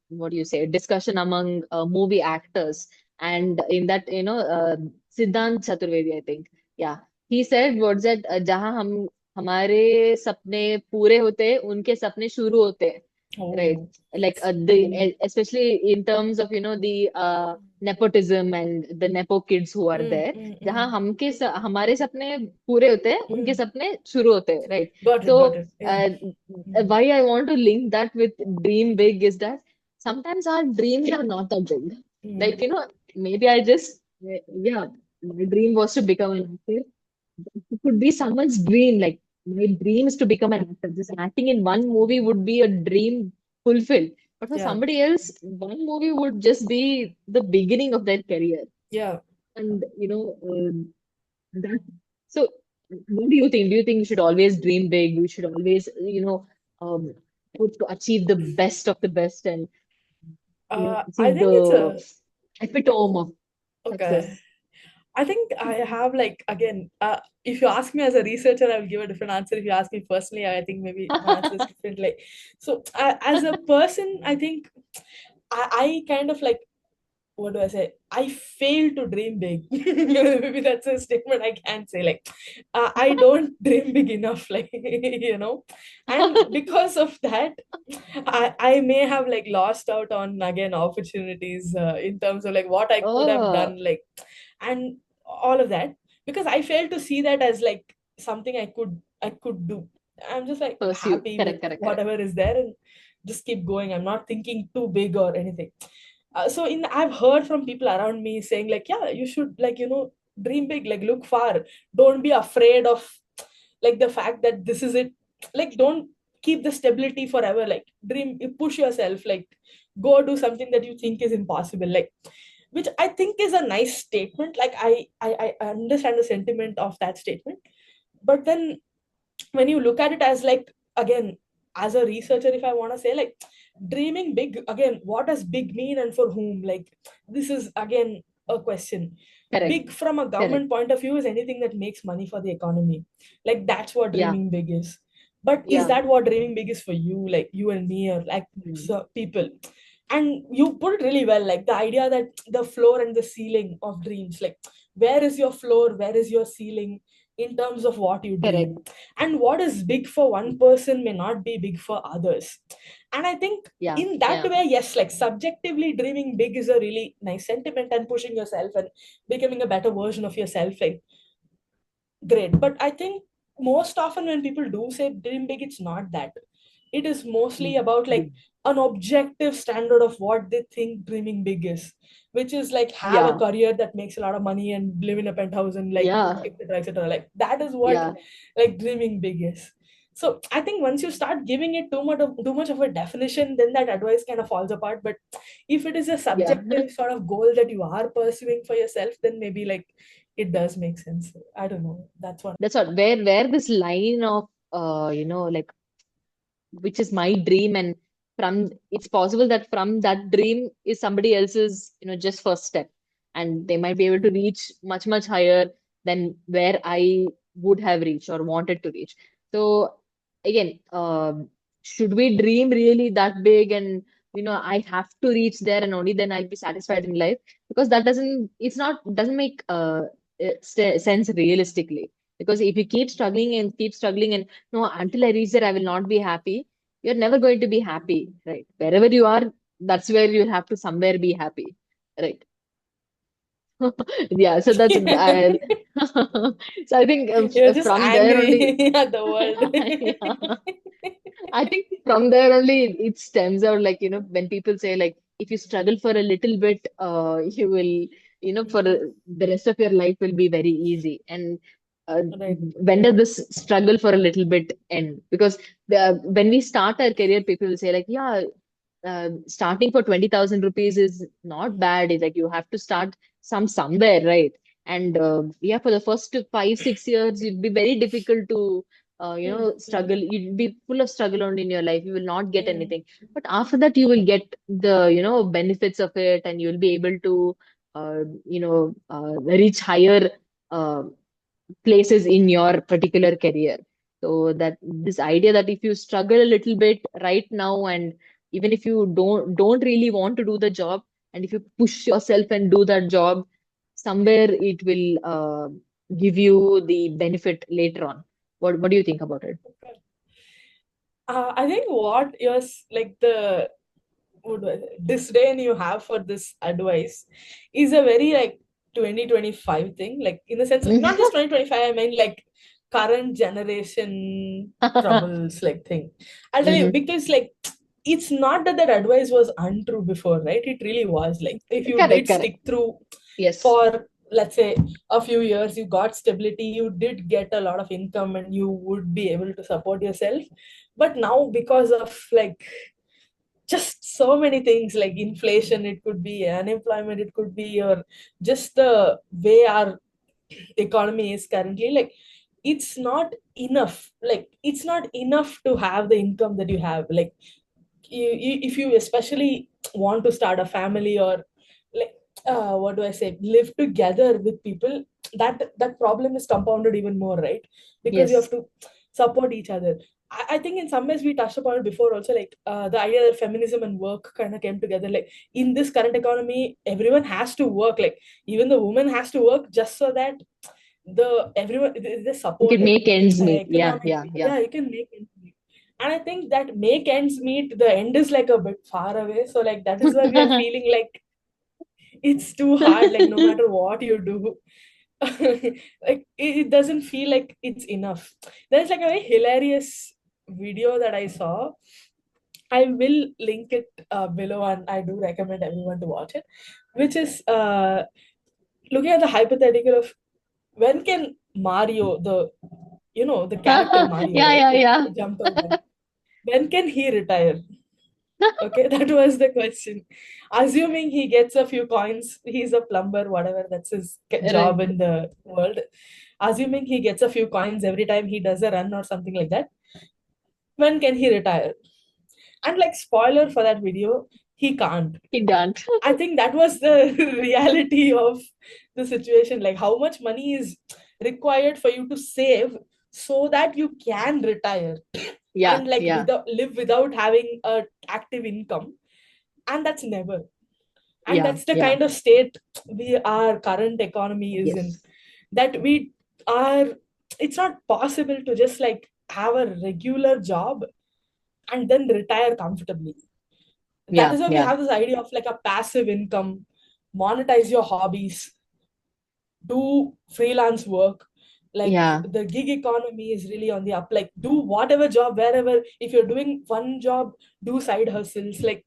what do you say, discussion among movie actors, and in that Siddhant Chaturvedi, I think, yeah, he said words that जहाँ हम हमारे सपने पूरे होते हैं उनके सपने शुरू होते हैं, right? Oh. Like Mm. especially in terms of the nepotism and the nepo kids who are Mm, there, mm, जहाँ mm, हमारे सपने पूरे होते हैं उनके mm. सपने शुरू होते हैं, right? Got So it. Yeah. uh, Mm. why I want to link that with dream big is that sometimes our dreams are not that big. Mm. Like maybe I just yeah, my dream was to become an actor. It could be someone's dream. Like my dream is to become an actor. Just acting in one movie would be a dream fulfilled. But for Yeah. somebody else, one movie would just be the beginning of their career. Yeah. And that. So, what do you think? Do you think we should always dream big? We should always, um, hope to achieve the best of the best and I achieve think it's the a epitome of okay. success? I think I have like again, if you ask me as a researcher, I will give a different answer. If you ask me personally, I think maybe my answer is different. Like, so as a person, I think I kind of like, what do I say? I fail to dream big. Maybe that's a statement I can say. Like, I don't dream big enough. Like, and because of that, I may have like lost out on again opportunities in terms of like what I could have Oh, done, like, and all of that, because I failed to see that as like something I could do. I'm just like pursue. happy with Correct, correct, correct. whatever is there and just keep going. I'm not thinking too big or anything. So in I've heard from people around me saying like, yeah, you should like dream big, like look far, don't be afraid of like the fact that this is it, like don't keep the stability forever, like dream, you push yourself, like go do something that you think is impossible, like, which I think is a nice statement. Like I understand the sentiment of that statement, but then when you look at it as like, again, as a researcher, if I want to say like dreaming big, again, what does big mean and for whom? Like this is again, a question. Correct. Big from a Correct. government point of view is anything that makes money for the economy. Like that's what Yeah. dreaming big is. But is Yeah. that what dreaming big is for you, like you and me, or like Mm. so people? And you put it really well, like the idea that the floor and the ceiling of dreams, like where is your floor, where is your ceiling in terms of what you Correct. dream, and what is big for one person may not be big for others. And I think Yeah. in that Yeah. way, yes, like subjectively dreaming big is a really nice sentiment, and pushing yourself and becoming a better version of yourself, like great. But I think most often when people do say dream big, it's not that. It is mostly Mm. about like Mm. an objective standard of what they think dreaming big is, which is like have a Yeah. career that makes a lot of money and live in a penthouse and like Yeah. etc etc. Like that is what Yeah. like dreaming big is. So I think once you start giving it too much of a definition, then that advice kind of falls apart. But if it is a Yeah. subjective sort of goal that you are pursuing for yourself, then maybe like it does make sense. I don't know. That's one. That's what where this line of like which is my dream, and from it's possible that from that dream is somebody else's just first step, and they might be able to reach much higher than where I would have reached or wanted to reach. So again, should we dream really that big, and I have to reach there and only then I'll be satisfied in life? Because that doesn't make sense realistically. Because if you keep struggling and keep struggling, and no, until I reach there, I will not be happy. You're never going to be happy, right? Wherever you are, that's where you'll have to somewhere be happy, right? Yeah, so that's so I think You're just from there only, angry at the world. yeah. I think from there only it stems out, like, when people say, like, if you struggle for a little bit, you will, for the rest of your life will be very easy. And Right. when does this struggle for a little bit end? Because when we start our career, people will say, like, yeah, starting for 20,000 rupees is not bad. It's like you have to start somewhere, right? And yeah, for the first 5 6 years, it'd be very difficult to Mm-hmm. struggle. You'd be full of struggle only in your life. You will not get Mm-hmm. anything. But after that, you will get the benefits of it, and you'll be able to reach higher uh, places in your particular career. So that this idea that if you struggle a little bit right now, and even if you don't really want to do the job, and if you push yourself and do that job, somewhere it will give you the benefit later on. What do you think about it? I think what like the what do I say, disdain you have for this advice is a very like 2025 thing. Like in the sense of not just 2025, I mean like current generation troubles like thing. I'll tell you Hmm. because like it's not that that advice was untrue before, right? It really was. Like if you Correct, did correct. stick through Yes. for let's say a few years, you got stability, you did get a lot of income, and you would be able to support yourself. But now because of like just so many things like inflation, it could be unemployment, it could be or just the way our economy is currently, like it's not enough, like it's not enough to have the income that you have. Like if you especially want to start a family or like what do I say, live together with people, that problem is compounded even more, right? Because you have Yes. to support each other. I think in some ways we touched upon it before also, like the idea that feminism and work kind of came together. Like in this current economy, everyone has to work, like even the woman has to work just so that the everyone is You can supported make ends meet. Yeah, yeah, economically. yeah. Yeah, you can make ends meet. And I think that make ends meet, the end is like a bit far away. So like that is why we are feeling like it's too hard, like no matter what you do. Like it doesn't feel like it's enough. There's like a very hilarious video that I saw. I will link it below, and I do recommend everyone to watch it, which is looking at the hypothetical of when can Mario, the character Mario, Yeah, right? yeah, Like yeah. the jumper guy. When can he retire? Okay, that was the question. Assuming he gets a few coins, he's a plumber, whatever, that's his job Right. in the world. Assuming he gets a few coins every time he does a run or something like that, when can he retire? And like spoiler for that video, he can't. He can't. I think that was the reality of the situation. Like how much money is required for you to save so that you can retire Yeah, and like yeah, without live without having a active income. And that's never. And yeah, that's the yeah. kind of state our current economy is in. Yes. That we are. It's not possible to just like have a regular job and then retire comfortably. That Yeah, is why we yeah, have this idea of like a passive income, monetize your hobbies, do freelance work. Like yeah, the gig economy is really on the up. Like do whatever job, wherever. If you're doing one job, do side hustles. Like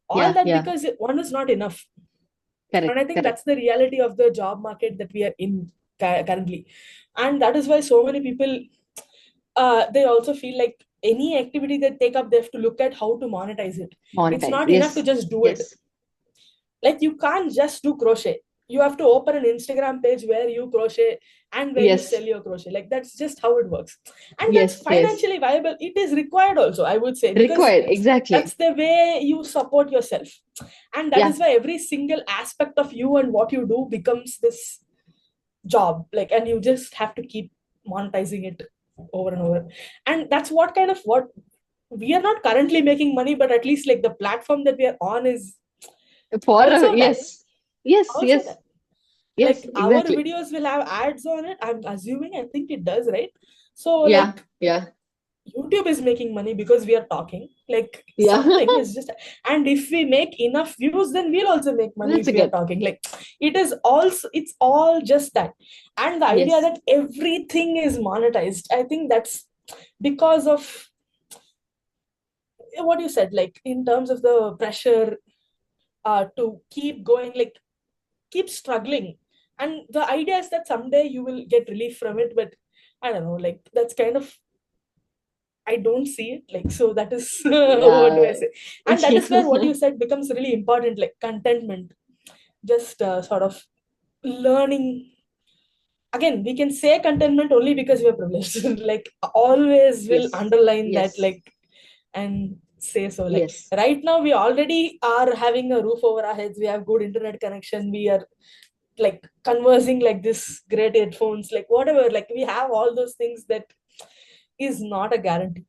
all yeah, that, yeah. because one is not enough. And Correct, I think correct. that's the reality of the job market that we are in currently. And that is why so many people, they also feel like any activity they take up, they have to look at how to monetize it. It's Monetize. not enough to Yes, just do it. yes, Like you can't just do crochet. You have to open an Instagram page where you crochet and where you sell yes, your crochet. Like that's just how it works. And that's yes, yes. financially viable. It is required also, I would say, because Required. Exactly. that's the way you support yourself. And that Yeah, is why every single aspect of you and what you do becomes this job. Like, and you just have to keep monetizing it over and over. And that's what kind of what we are not currently making money, but at least like the platform that we are on is for also that. yes, yes, Also yes, that. yes. Like our Exactly. videos will have ads on it, I'm assuming. I think it does, right? So Yeah, like yeah, YouTube is making money because we are talking. Like yeah. something is just, and if we make enough views, then we'll also make money That's if a we are good. talking. Like it is also, it's all just that. And the idea Yes, that everything is monetized, I think that's because of what you said, like in terms of the pressure to keep going, like keep struggling. And the idea is that someday you will get relief from it, but I don't know, like that's kind of, I don't see it. Like, so that is what do I yeah. say? And that is where what you said becomes really important, like contentment. Just sort of learning. Again, we can say contentment only because we are privileged. Like, always will Yes, underline that, yes, like, and say so. Like, yes, right now, we already are having a roof over our heads. We have good internet connection. We are like conversing like this, great headphones, like whatever. Like, we have all those things that is not a guarantee.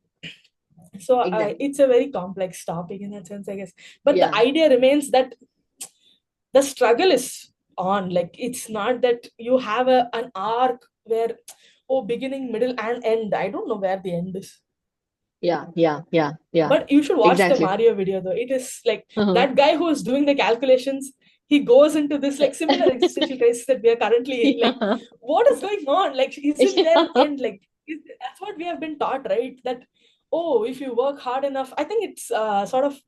So exactly. it's a very complex topic in that sense, I guess. But the Yeah, idea remains that the struggle is on. Like it's not that you have an arc where, oh, beginning, middle, and end. I don't know where the end is. yeah, yeah, yeah, yeah. But you should watch the Exactly. Mario video though. It is like Uh-huh. that guy who is doing the calculations. He goes into this like similar existential crisis that we are currently like. Yeah. What is going on? Like, isn't there an Yeah. end? Like, that's what we have been taught, right? That, oh, if you work hard enough, I think it's sort of.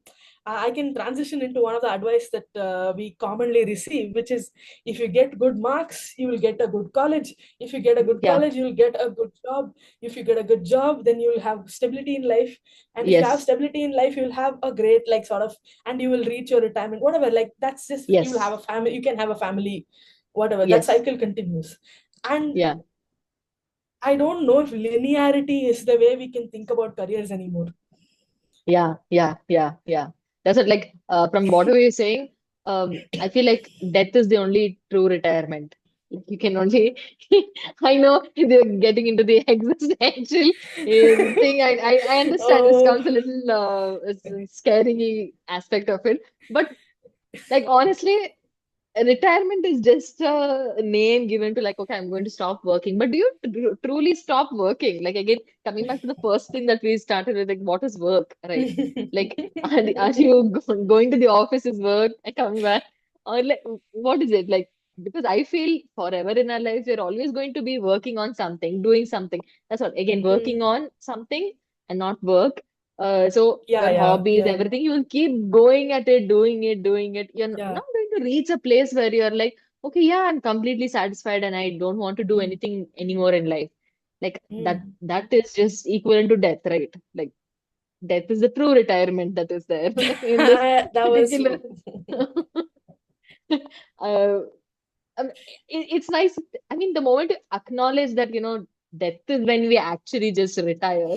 I can transition into one of the advice that we commonly receive, which is if you get good marks, you will get a good college. If you get a good Yeah. college, you'll get a good job. If you get a good job, then you'll have stability in life. And if you have Yes, stability in life, you'll have a great like sort of, and you will reach your retirement, whatever. Like that's just, you'll have yes, a family, you can have a family, whatever. That yes. cycle continues. And Yeah, I don't know if linearity is the way we can think about careers anymore. yeah, yeah, yeah, yeah. That's it. Like, from what we were saying, I feel like death is the only true retirement. Like, you can only, I know they're getting into the existential thing. I understand this Oh. comes a little scary aspect of it. But, like, honestly, retirement is just a name given to, like, okay, I'm going to stop working. But do you truly stop working? Like, again, coming back to the first thing that we started with, like, what is work, right? Like, are you going to the office is work and coming back? Or, like, what is it? Like, because I feel forever in our lives, we're always going to be working on something, doing something. That's what, again, working Mm. on something and not work. So Yeah, your yeah, hobbies, yeah, everything, you will keep going at it, doing it, doing it. You're yeah. not going to reach a place where you're like, okay, yeah, I'm completely satisfied and I don't want to do Mm. anything anymore in life. Like Mm. that is just equivalent to death, right? Like death is the true retirement that is there in this That was particular. true. uh, it's nice. I mean, the moment you acknowledge that, death is when we actually just retire.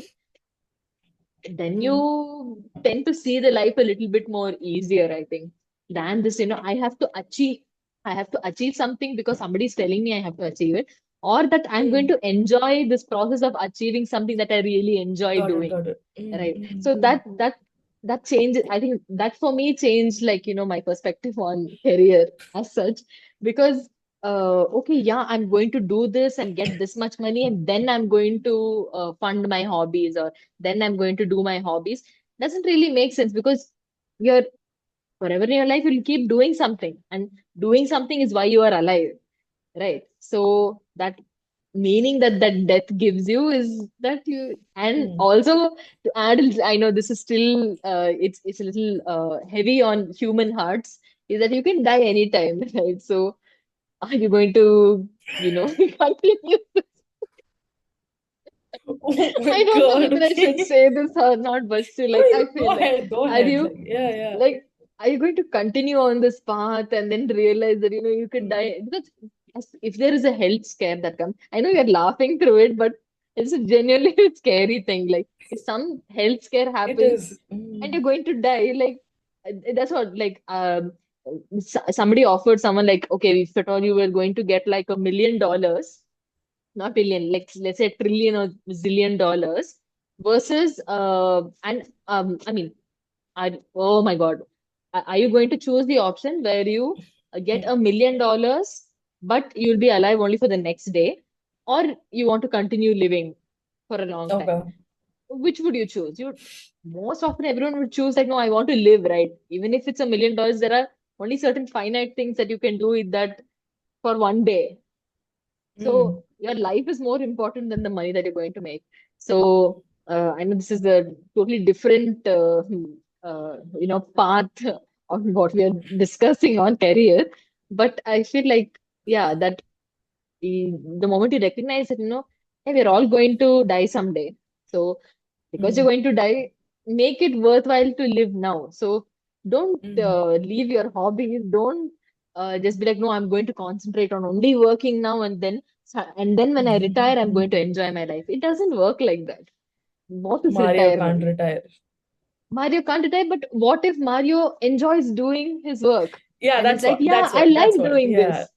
then mm, you tend to see the life a little bit more easier, I think, than this, I have to achieve something because somebody's telling me I have to achieve it, or that I'm going mm. to enjoy this process of achieving something that I really enjoy Got it, doing. got it. Mm, Right. mm, So mm, that changes. I think that for me changed, like, my perspective on career as such. Because okay, yeah, I'm going to do this and get this much money, and then I'm going to fund my hobbies, or then I'm going to do my hobbies. Doesn't really make sense, because you're forever in your life you'll keep doing something, and doing something is why you are alive. Right. So that meaning that death gives you is that you, and mm. also to add, I know this is still it's a little heavy on human hearts, is that you can die anytime, right? So are you going to, continue? Oh my I don't know God, whether I should okay. say this or not, but still, No, like, I you feel like, go are ahead. you Like, yeah, yeah. like, are you going to continue on this path and then realize that, you could Mm. die? Because if there is a health scare that comes, I know you're laughing through it, but it's a genuinely scary thing. Like, if some health scare It happens is. and you're Mm. going to die, like, that's what, like, somebody offered someone, like, okay, if at all you were going to get like $1 million, not billion, like, let's say trillion or zillion dollars, versus and I mean, oh my God. Are you going to choose the option where you get Mm. $1 million, but you'll be alive only for the next day, or you want to continue living for a long time? Okay. Which would you choose? Most often everyone would choose, like, no, I want to live, right? Even if it's $1 million, there are only certain finite things that you can do with that for one day. Mm. So your life is more important than the money that you're going to make. So I know this is a totally different, path on what we are discussing on career, but I feel like, yeah, that the moment you recognize that, hey, we're all going to die someday. So because you're Mm. going to die, make it worthwhile to live now. So don't Mm. leave your hobbies. Don't just be like, no, I'm going to concentrate on only working now, and then when I retire, I'm going to enjoy my life. It doesn't work like that. What is Mario can't retirement? retire. Mario can't retire, but what if Mario enjoys doing his work? Yeah, And he's that's like, what. yeah, That's I what. like That's what. doing Yeah. this.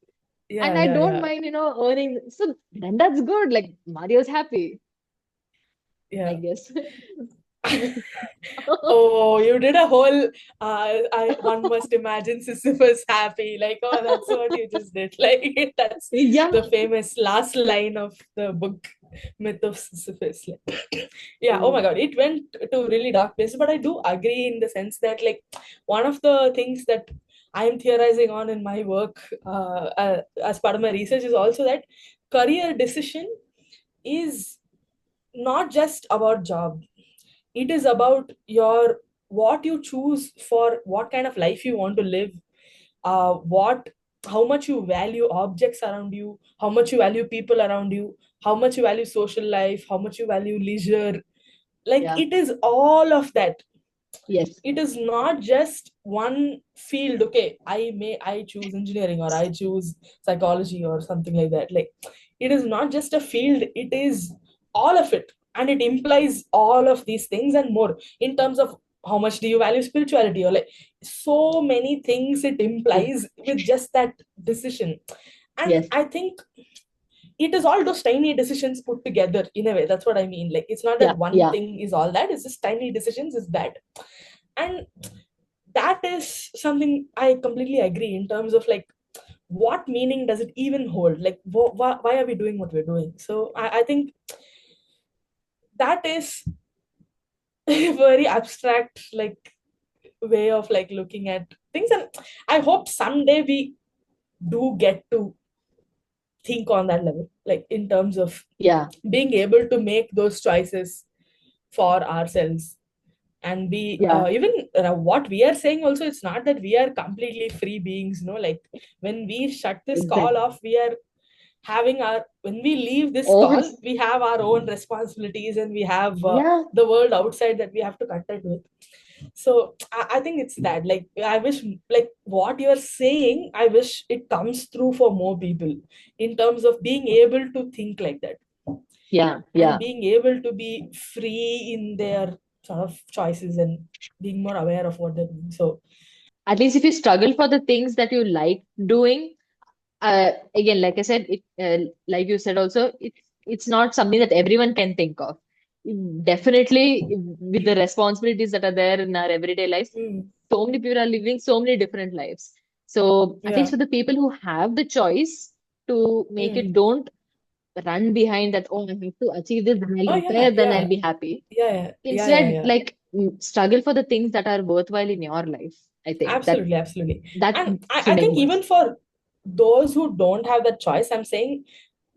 Yeah, And I yeah, don't yeah. mind, earning. So then that's good. Like, Mario's happy, I Yeah. guess. Oh, you did a whole I one must imagine Sisyphus happy. Like, oh, that's what you just did. Like that's Yeah. the famous last line of the book Myth of Sisyphus. Like, yeah, oh my Oh, God, it went to really dark places, but I do agree in the sense that like one of the things that I am theorizing on in my work as part of my research is also that career decision is not just about job. It is about your what you choose for what kind of life you want to live, what how much you value objects around you, how much you value people around you, how much you value social life, how much you value leisure. Like yeah. it is all of that. Yes. It is not just one field. Okay, I choose engineering or I choose psychology or something like that. Like it is not just a field, it is all of it, and it implies all of these things and more in terms of how much do you value spirituality or like so many things it Yes. implies with just that decision. And Yes. I think it is all those tiny decisions put together in a way. That's what I mean. Like it's not that Yeah. one Yeah. thing is all that, it's just tiny decisions is that. And that is something I completely agree in terms of like what meaning does it even hold, like why are we doing what we're doing. So I think that is a very abstract like way of like looking at things, and I hope someday we do get to think on that level, like in terms of Yeah. being able to make those choices for ourselves and be Yeah. even what we are saying also, it's not that we are completely free beings, no. Like when we shut this call Exactly. off, we are having our when we leave this Oh, call, we have our own responsibilities and we have yeah. the world outside that we have to contend with. So I think it's that, like I wish like what you're saying, I wish it comes through for more people in terms of being able to think like that Yeah. and Yeah. being able to be free in their sort of choices and being more aware of what they're doing. So At least if you struggle for the things that you like doing, again, like I said, like you said also, it's not something that everyone can think of. Definitely, with the responsibilities that are there in our everyday lives, mm, so many people are living so many different lives. So at least yeah. for the people who have the choice to make Mm. it, don't run behind that, oh, I have to achieve this, then Oh I'll yeah, retire, then I'll yeah, be happy. yeah, yeah, yeah, Instead, yeah. like struggle for the things that are worthwhile in your life. I think that Absolutely, absolutely. that And I should make think more even sense. for those who don't have that choice, I'm saying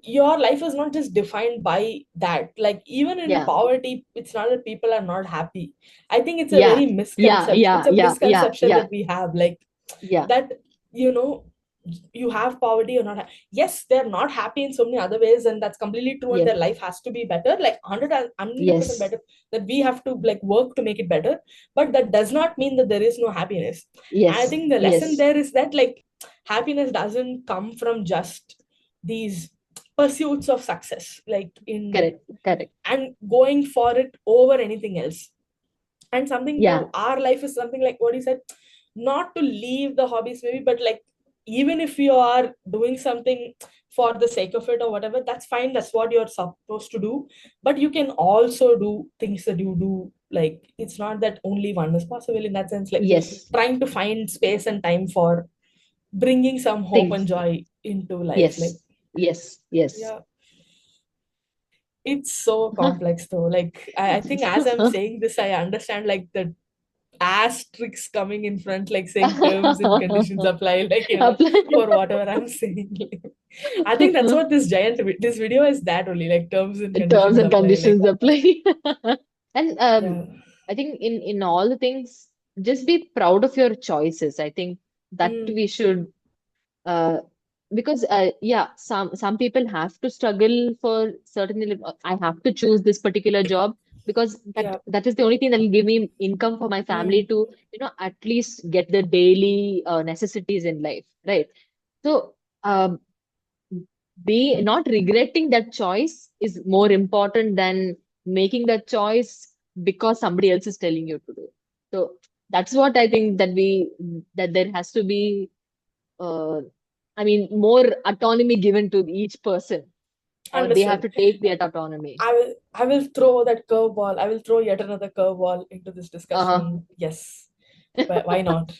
your life is not just defined by that. Like even in Yeah, poverty, it's not that people are not happy. I think it's a yeah, very yeah, misconception. It's yeah, a yeah, yeah, misconception yeah, that we have, like yeah. that, you know, you have poverty or not. Yes, they're not happy in so many other ways, and that's completely true. And Yes, their life has to be better, like 100% yes, better. That we have to like work to make it better. But that does not mean that there is no happiness. I yes, think the lesson yes. there is that like happiness doesn't come from just these pursuits of success, like in Correct, correct. and going for it over anything else. And something Yeah, to our life is something like what he said, not to leave the hobbies maybe, but like even if you are doing something for the sake of it or whatever, that's fine, that's what you're supposed to do. But you can also do things that you do, like it's not that only one is possible in that sense, like yes. trying to find space and time for bringing some hope and Things. joy into life, like Yes, yes, yes. yeah. It's so complex though, like I think as I'm saying this I understand like the asterisks coming in front, like saying terms and conditions apply, like Apply. for whatever I'm saying. I think that's what this this video is, that only like terms and Terms conditions and apply, like conditions apply. And yeah. I think in all the things, just be proud of your choices. I think that Mm, we should, uh, because yeah, some people have to struggle for certainly. I have to choose this particular job because yeah. that is the only thing that will give me income for my family Mm, to, at least get the daily necessities in life, right? So um, be not regretting that choice is more important than making that choice because somebody else is telling you to do. So that's what I think, that there has to be, uh, I mean, more autonomy given to each person, or they have understood. to take that autonomy. I will throw that curveball. I will throw yet another curveball into this Uh-huh. discussion. Yes. But why not?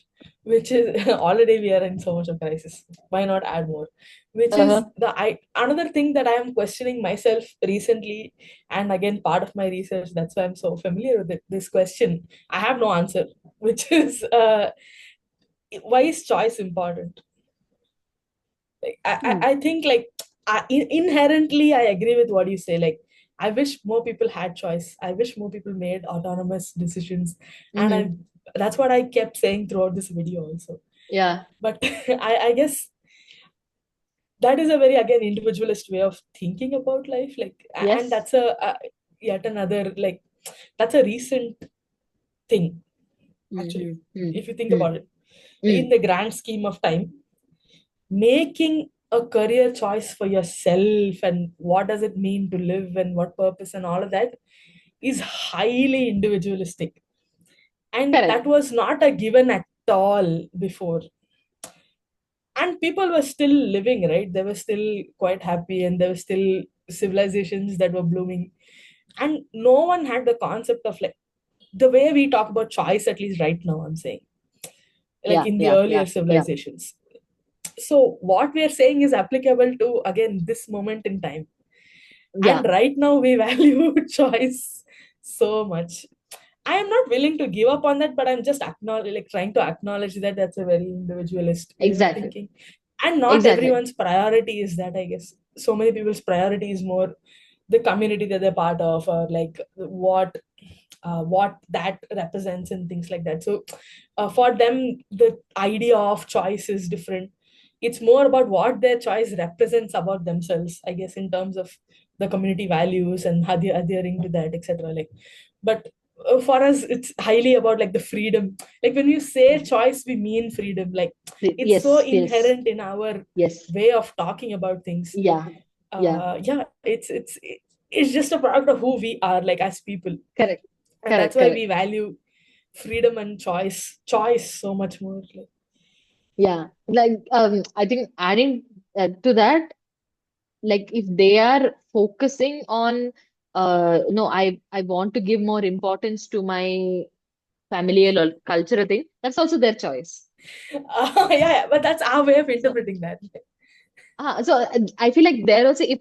Which is already we are in so much of crisis. Why not add more? Which is Uh-huh. another thing that I am questioning myself recently, and again part of my research. That's why I'm so familiar with this question. I have no answer, which is why is choice important? Like, Hmm. I think like inherently I agree with what you say. Like I wish more people had choice. I wish more people made autonomous decisions, and Mm-hmm. that's what I kept saying throughout this video also. Yeah. But I guess that is a very again individualist way of thinking about life. Like and Yes. that's a yet another like that's a recent thing actually. Mm-hmm. If you think Mm-hmm. about it, in the grand scheme of time, making a career choice for yourself and what does it mean to live and what purpose and all of that is highly individualistic, and that Correct. was not a given at all before. And people were still living, right? They were still quite happy, and there were still civilizations that were blooming, and no one had the concept of like the way we talk about choice, at least right now I'm saying, like Yeah. in the Yeah. earlier Yeah. Yeah. civilizations. So what we are saying is applicable to again this moment in time, and Yeah. right now we value choice so much. I am not willing to give up on that, but I'm just acknowledge, like trying to acknowledge that that's a very individualist way of Exactly. thinking, and not Exactly. everyone's priority is that. I guess so many people's priority is more the community that they're part of, or like what that represents and things like that. So for them, the idea of choice is different. It's more about what their choice represents about themselves, I guess, in terms of the community values and adhering to that, etc. Like, but for us, it's highly about like the freedom. Like when you say choice, we mean freedom. Like it's so Yes. Yes. inherent in our Yes. way of talking about things. Yeah. Yeah. Yeah, it's just a product of who we are, like as people. Correct. And that's Correct, why we correct. value freedom and choice so much more. Like, Yeah. Like, I think adding to that, like if they are focusing on, no, I want to give more importance to my familial or cultural thing, that's also their choice. yeah, but that's our way of interpreting that. So I feel like there also, if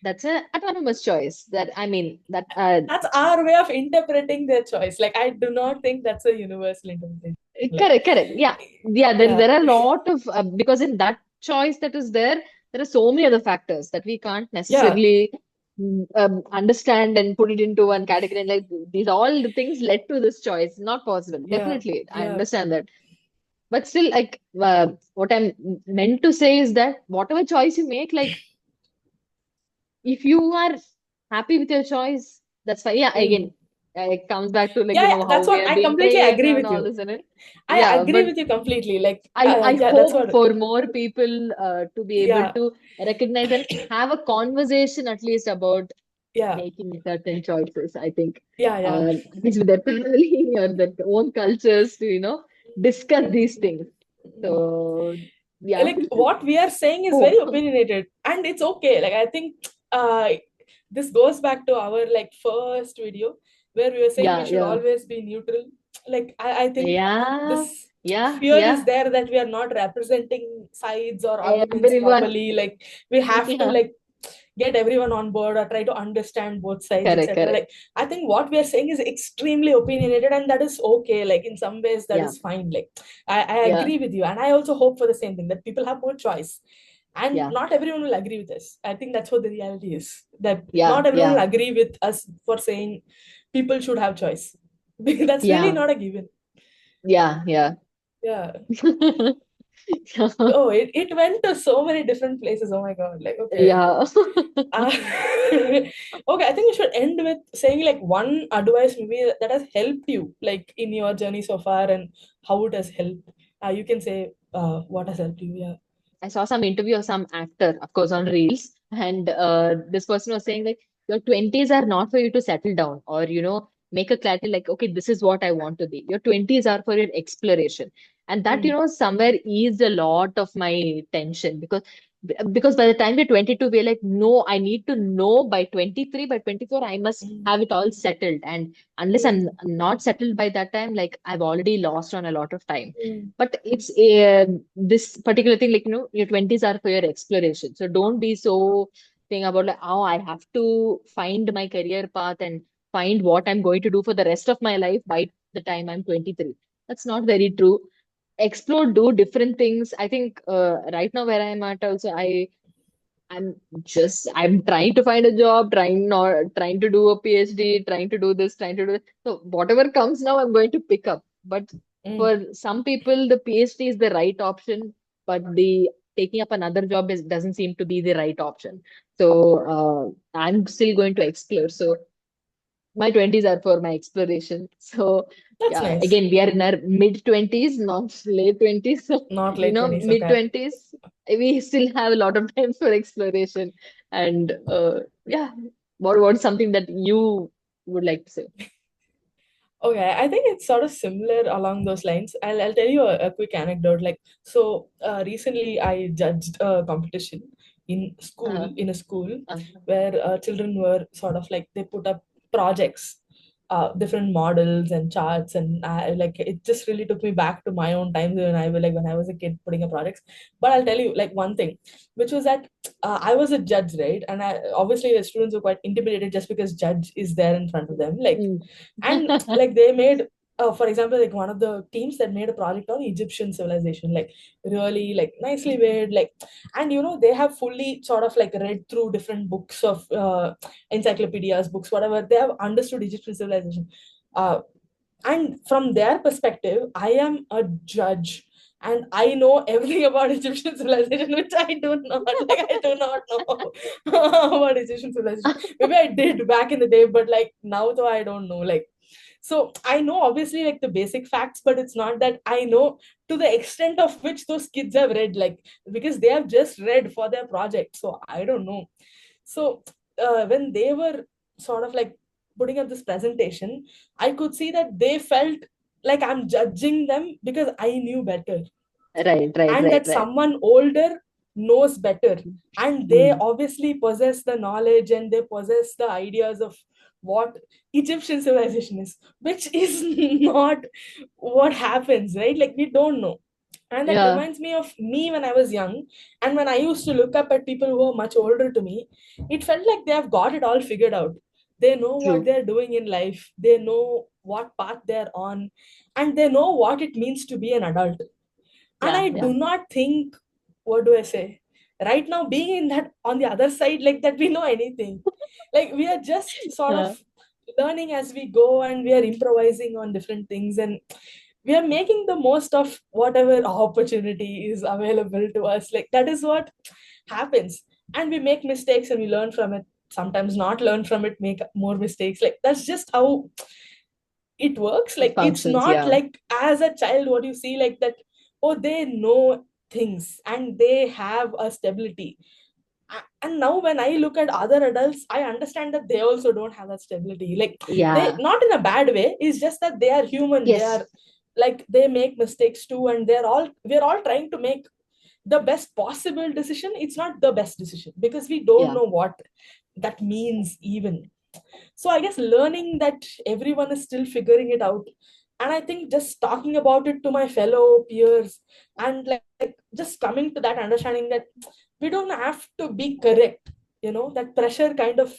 that's a autonomous choice, that I mean that That's our way of interpreting their choice. Like, I do not think that's a universal interpretation. Like, correct, correct. Yeah, yeah. yeah, There are a lot of because in that choice that is there, there are so many other factors that we can't yeah, necessarily understand and put it into one category. And like these all the things led to this choice. Not possible. yeah, Definitely, I yeah. understand that. But still, like what I'm meant to say is that whatever choice you make, like if you are happy with your choice, that's fine. Yeah, Mm. again, it comes back to like, Yeah, yeah, how that's we what are I being completely trained agree and with all you. this in it. I Yeah, agree but with you completely. Like, I yeah, that's hope what. for more people to be able Yeah, to recognize and have a conversation at least about yeah, making certain choices. I think yeah, yeah. at least with their family or their own cultures to, discuss these things. So, yeah. Like, what we are saying is very Hope. opinionated, and it's okay. Like, I think uh this goes back to our like first video where we were saying we Yeah, should yeah. always be neutral. Like, I think Yeah, this yeah, fear is yeah. there that we are not representing sides or arguments Everyone. properly. Like, we have to Yeah. like get everyone on board or try to understand both sides, Correct, etc. correct. Like, I think what we are saying is extremely opinionated, and that is okay. Like, in some ways that Yeah, is fine. Like, I yeah, agree with you, and I also hope for the same thing, that people have more choice. And yeah, not everyone will agree with us. I think that's what the reality is, that yeah, not everyone will yeah, agree with us for saying people should have choice. Because that's really yeah, not a given. yeah, yeah. Yeah. Oh, it went to so many different places. Oh my God. Like, okay. Yeah. Uh, okay, I think we should end with saying like one advice maybe that has helped you like in your journey so far, and how it has helped. You can say what has helped you. Yeah. I saw some interview of some actor, of course, on Reels, and this person was saying like your 20s are not for you to settle down or make a clarity like, okay, this is what I want to be. Your 20s are for your exploration, and that Mm, somewhere eased a lot of my tension because by the time we're 22, we're like, no, I need to know by 23, by 24, I must mm, have it all settled, and unless mm, I'm not settled by that time, like I've already lost on a lot of time. mm, But it's a this particular thing, like, your 20s are for your exploration. So don't be so thing about like, oh, I have to find my career path and find what I'm going to do for the rest of my life by the time I'm 23. That's not very true. Explore, do different things. I think right now where I'm at also, I'm trying to find a job, trying to do a PhD, trying to do this, trying to do that. So whatever comes now, I'm going to pick up. But mm. for some people, the PhD is the right option, but the taking up another job doesn't seem to be the right option. So I'm still going to explore. So my 20s are for my exploration. So That's yeah, nice. again, we are in our mid 20s, not late 20s. So, Not late 20s. mid Okay. 20s, we still have a lot of time for exploration. And yeah, what's something that you would like to say? Okay, I think it's sort of similar along those lines. I'll tell you a quick anecdote. Like, so recently I judged a competition Uh, in a school uh, where children were sort of like they put up projects, different models and charts, and like it just really took me back to my own times when I was a kid putting up projects. But I'll tell you like one thing, which was that I was a judge, right? And obviously the students were quite intimidated just because judge is there in front of them, like. mm. And like they made for example, like one of the teams that made a project on Egyptian civilization, like really like nicely made, like. And they have fully sort of like read through different books of encyclopedias, books, whatever. They have understood Egyptian civilization, uh, and from their perspective I am a judge, and I know everything about Egyptian civilization, which I do not. Like, I do not know about Egyptian civilization. Maybe I did back in the day, but like now though I don't know. Like, so I know obviously like the basic facts, but it's not that I know to the extent of which those kids have read, like, because they have just read for their project. So I don't know. So when they were sort of like putting up this presentation, I could see that they felt like I'm judging them because I knew better, Right, right, and right, that right. someone older knows better, and they Mm. obviously possess the knowledge and they possess the ideas of what Egyptian civilization is, which is not what happens, right? Like we don't know. And that Yeah, reminds me of me when I was young, and when I used to look up at people who are much older to me, it felt like they have got it all figured out. They know what true. they're doing in life, they know what path they're on, and they know what it means to be an adult. And Yeah, I yeah. do not think, what do I say, right now being in that on the other side, like that we know anything. Like we are just sort of Yeah, learning as we go, and we are improvising on different things, and we are making the most of whatever opportunity is available to us. Like that is what happens. And we make mistakes and we learn from it, sometimes not learn from it, make more mistakes. Like that's just how it works. it Like it's functions. not Yeah, like as a child what you see, like that, oh, they know things and they have a stability. And now when I look at other adults, I understand that they also don't have that stability. Like they, yeah. not in a bad way, it's just that they are human, they Yes, are, like they make mistakes too, and we're all trying to make the best possible decision. It's not the best decision because we don't yeah, know what that means even. So I guess learning that everyone is still figuring it out, and I think just talking about it to my fellow peers, and like just coming to that understanding that we don't have to be correct, that pressure kind of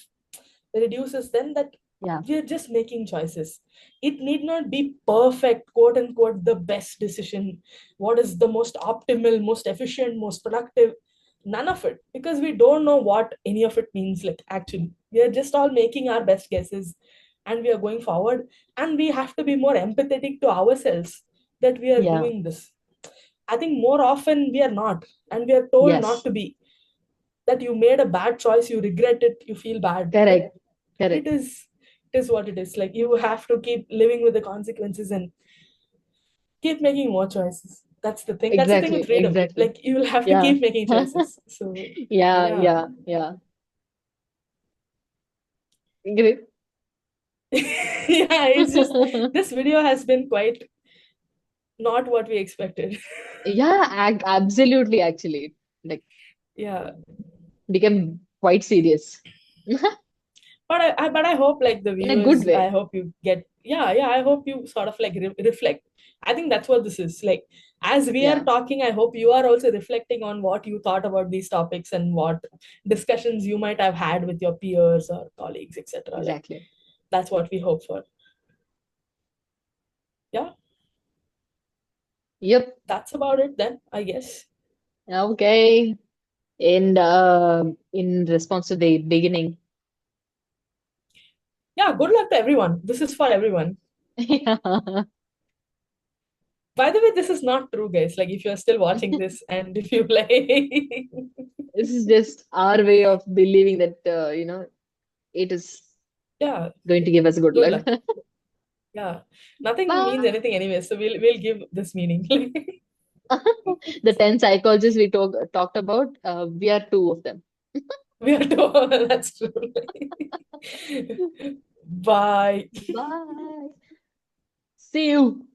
reduces then, that yeah, we're just making choices. It need not be perfect, quote unquote, the best decision, what is the most optimal, most efficient, most productive. None of it, because we don't know what any of it means. Like actually we are just all making our best guesses, and we are going forward. And we have to be more empathetic to ourselves that we are yeah. doing this. I think more often we are not, and we are told not Yes, to be. That you made a bad choice, you regret it, you feel bad. But correct, it correct. is it is what it is. Like you have to keep living with the consequences and keep making more choices. That's the thing with Exactly, freedom. exactly. Like you will have to Yeah. keep making choices. So Yeah, yeah. yeah, yeah. Great. Yeah, it's just this video has been quite not what we expected. Yeah, absolutely, actually. Like, Yeah. became quite serious But I hope like the in a good viewers, I way. hope you get, yeah, I hope you sort of like reflect. I think that's what this is. Like as we are Yeah, talking, I hope you are also reflecting on what you thought about these topics and what discussions you might have had with your peers or colleagues, etc. Like exactly. that's what we hope for. Yeah, Yep. that's about it then, I guess. Okay. And in response to the beginning, Yeah, good luck to everyone. This is for everyone. yeah, By the way, this is not true, guys. Like if you're still watching this and if you like, this is just our way of believing that it is yeah, going to give us good good luck. luck. Yeah, nothing means Bye. anything anyway, so we'll give this meaning. The 10 psychologists we talked about, we are two of them. We are to, that's true. Bye. Bye. See you.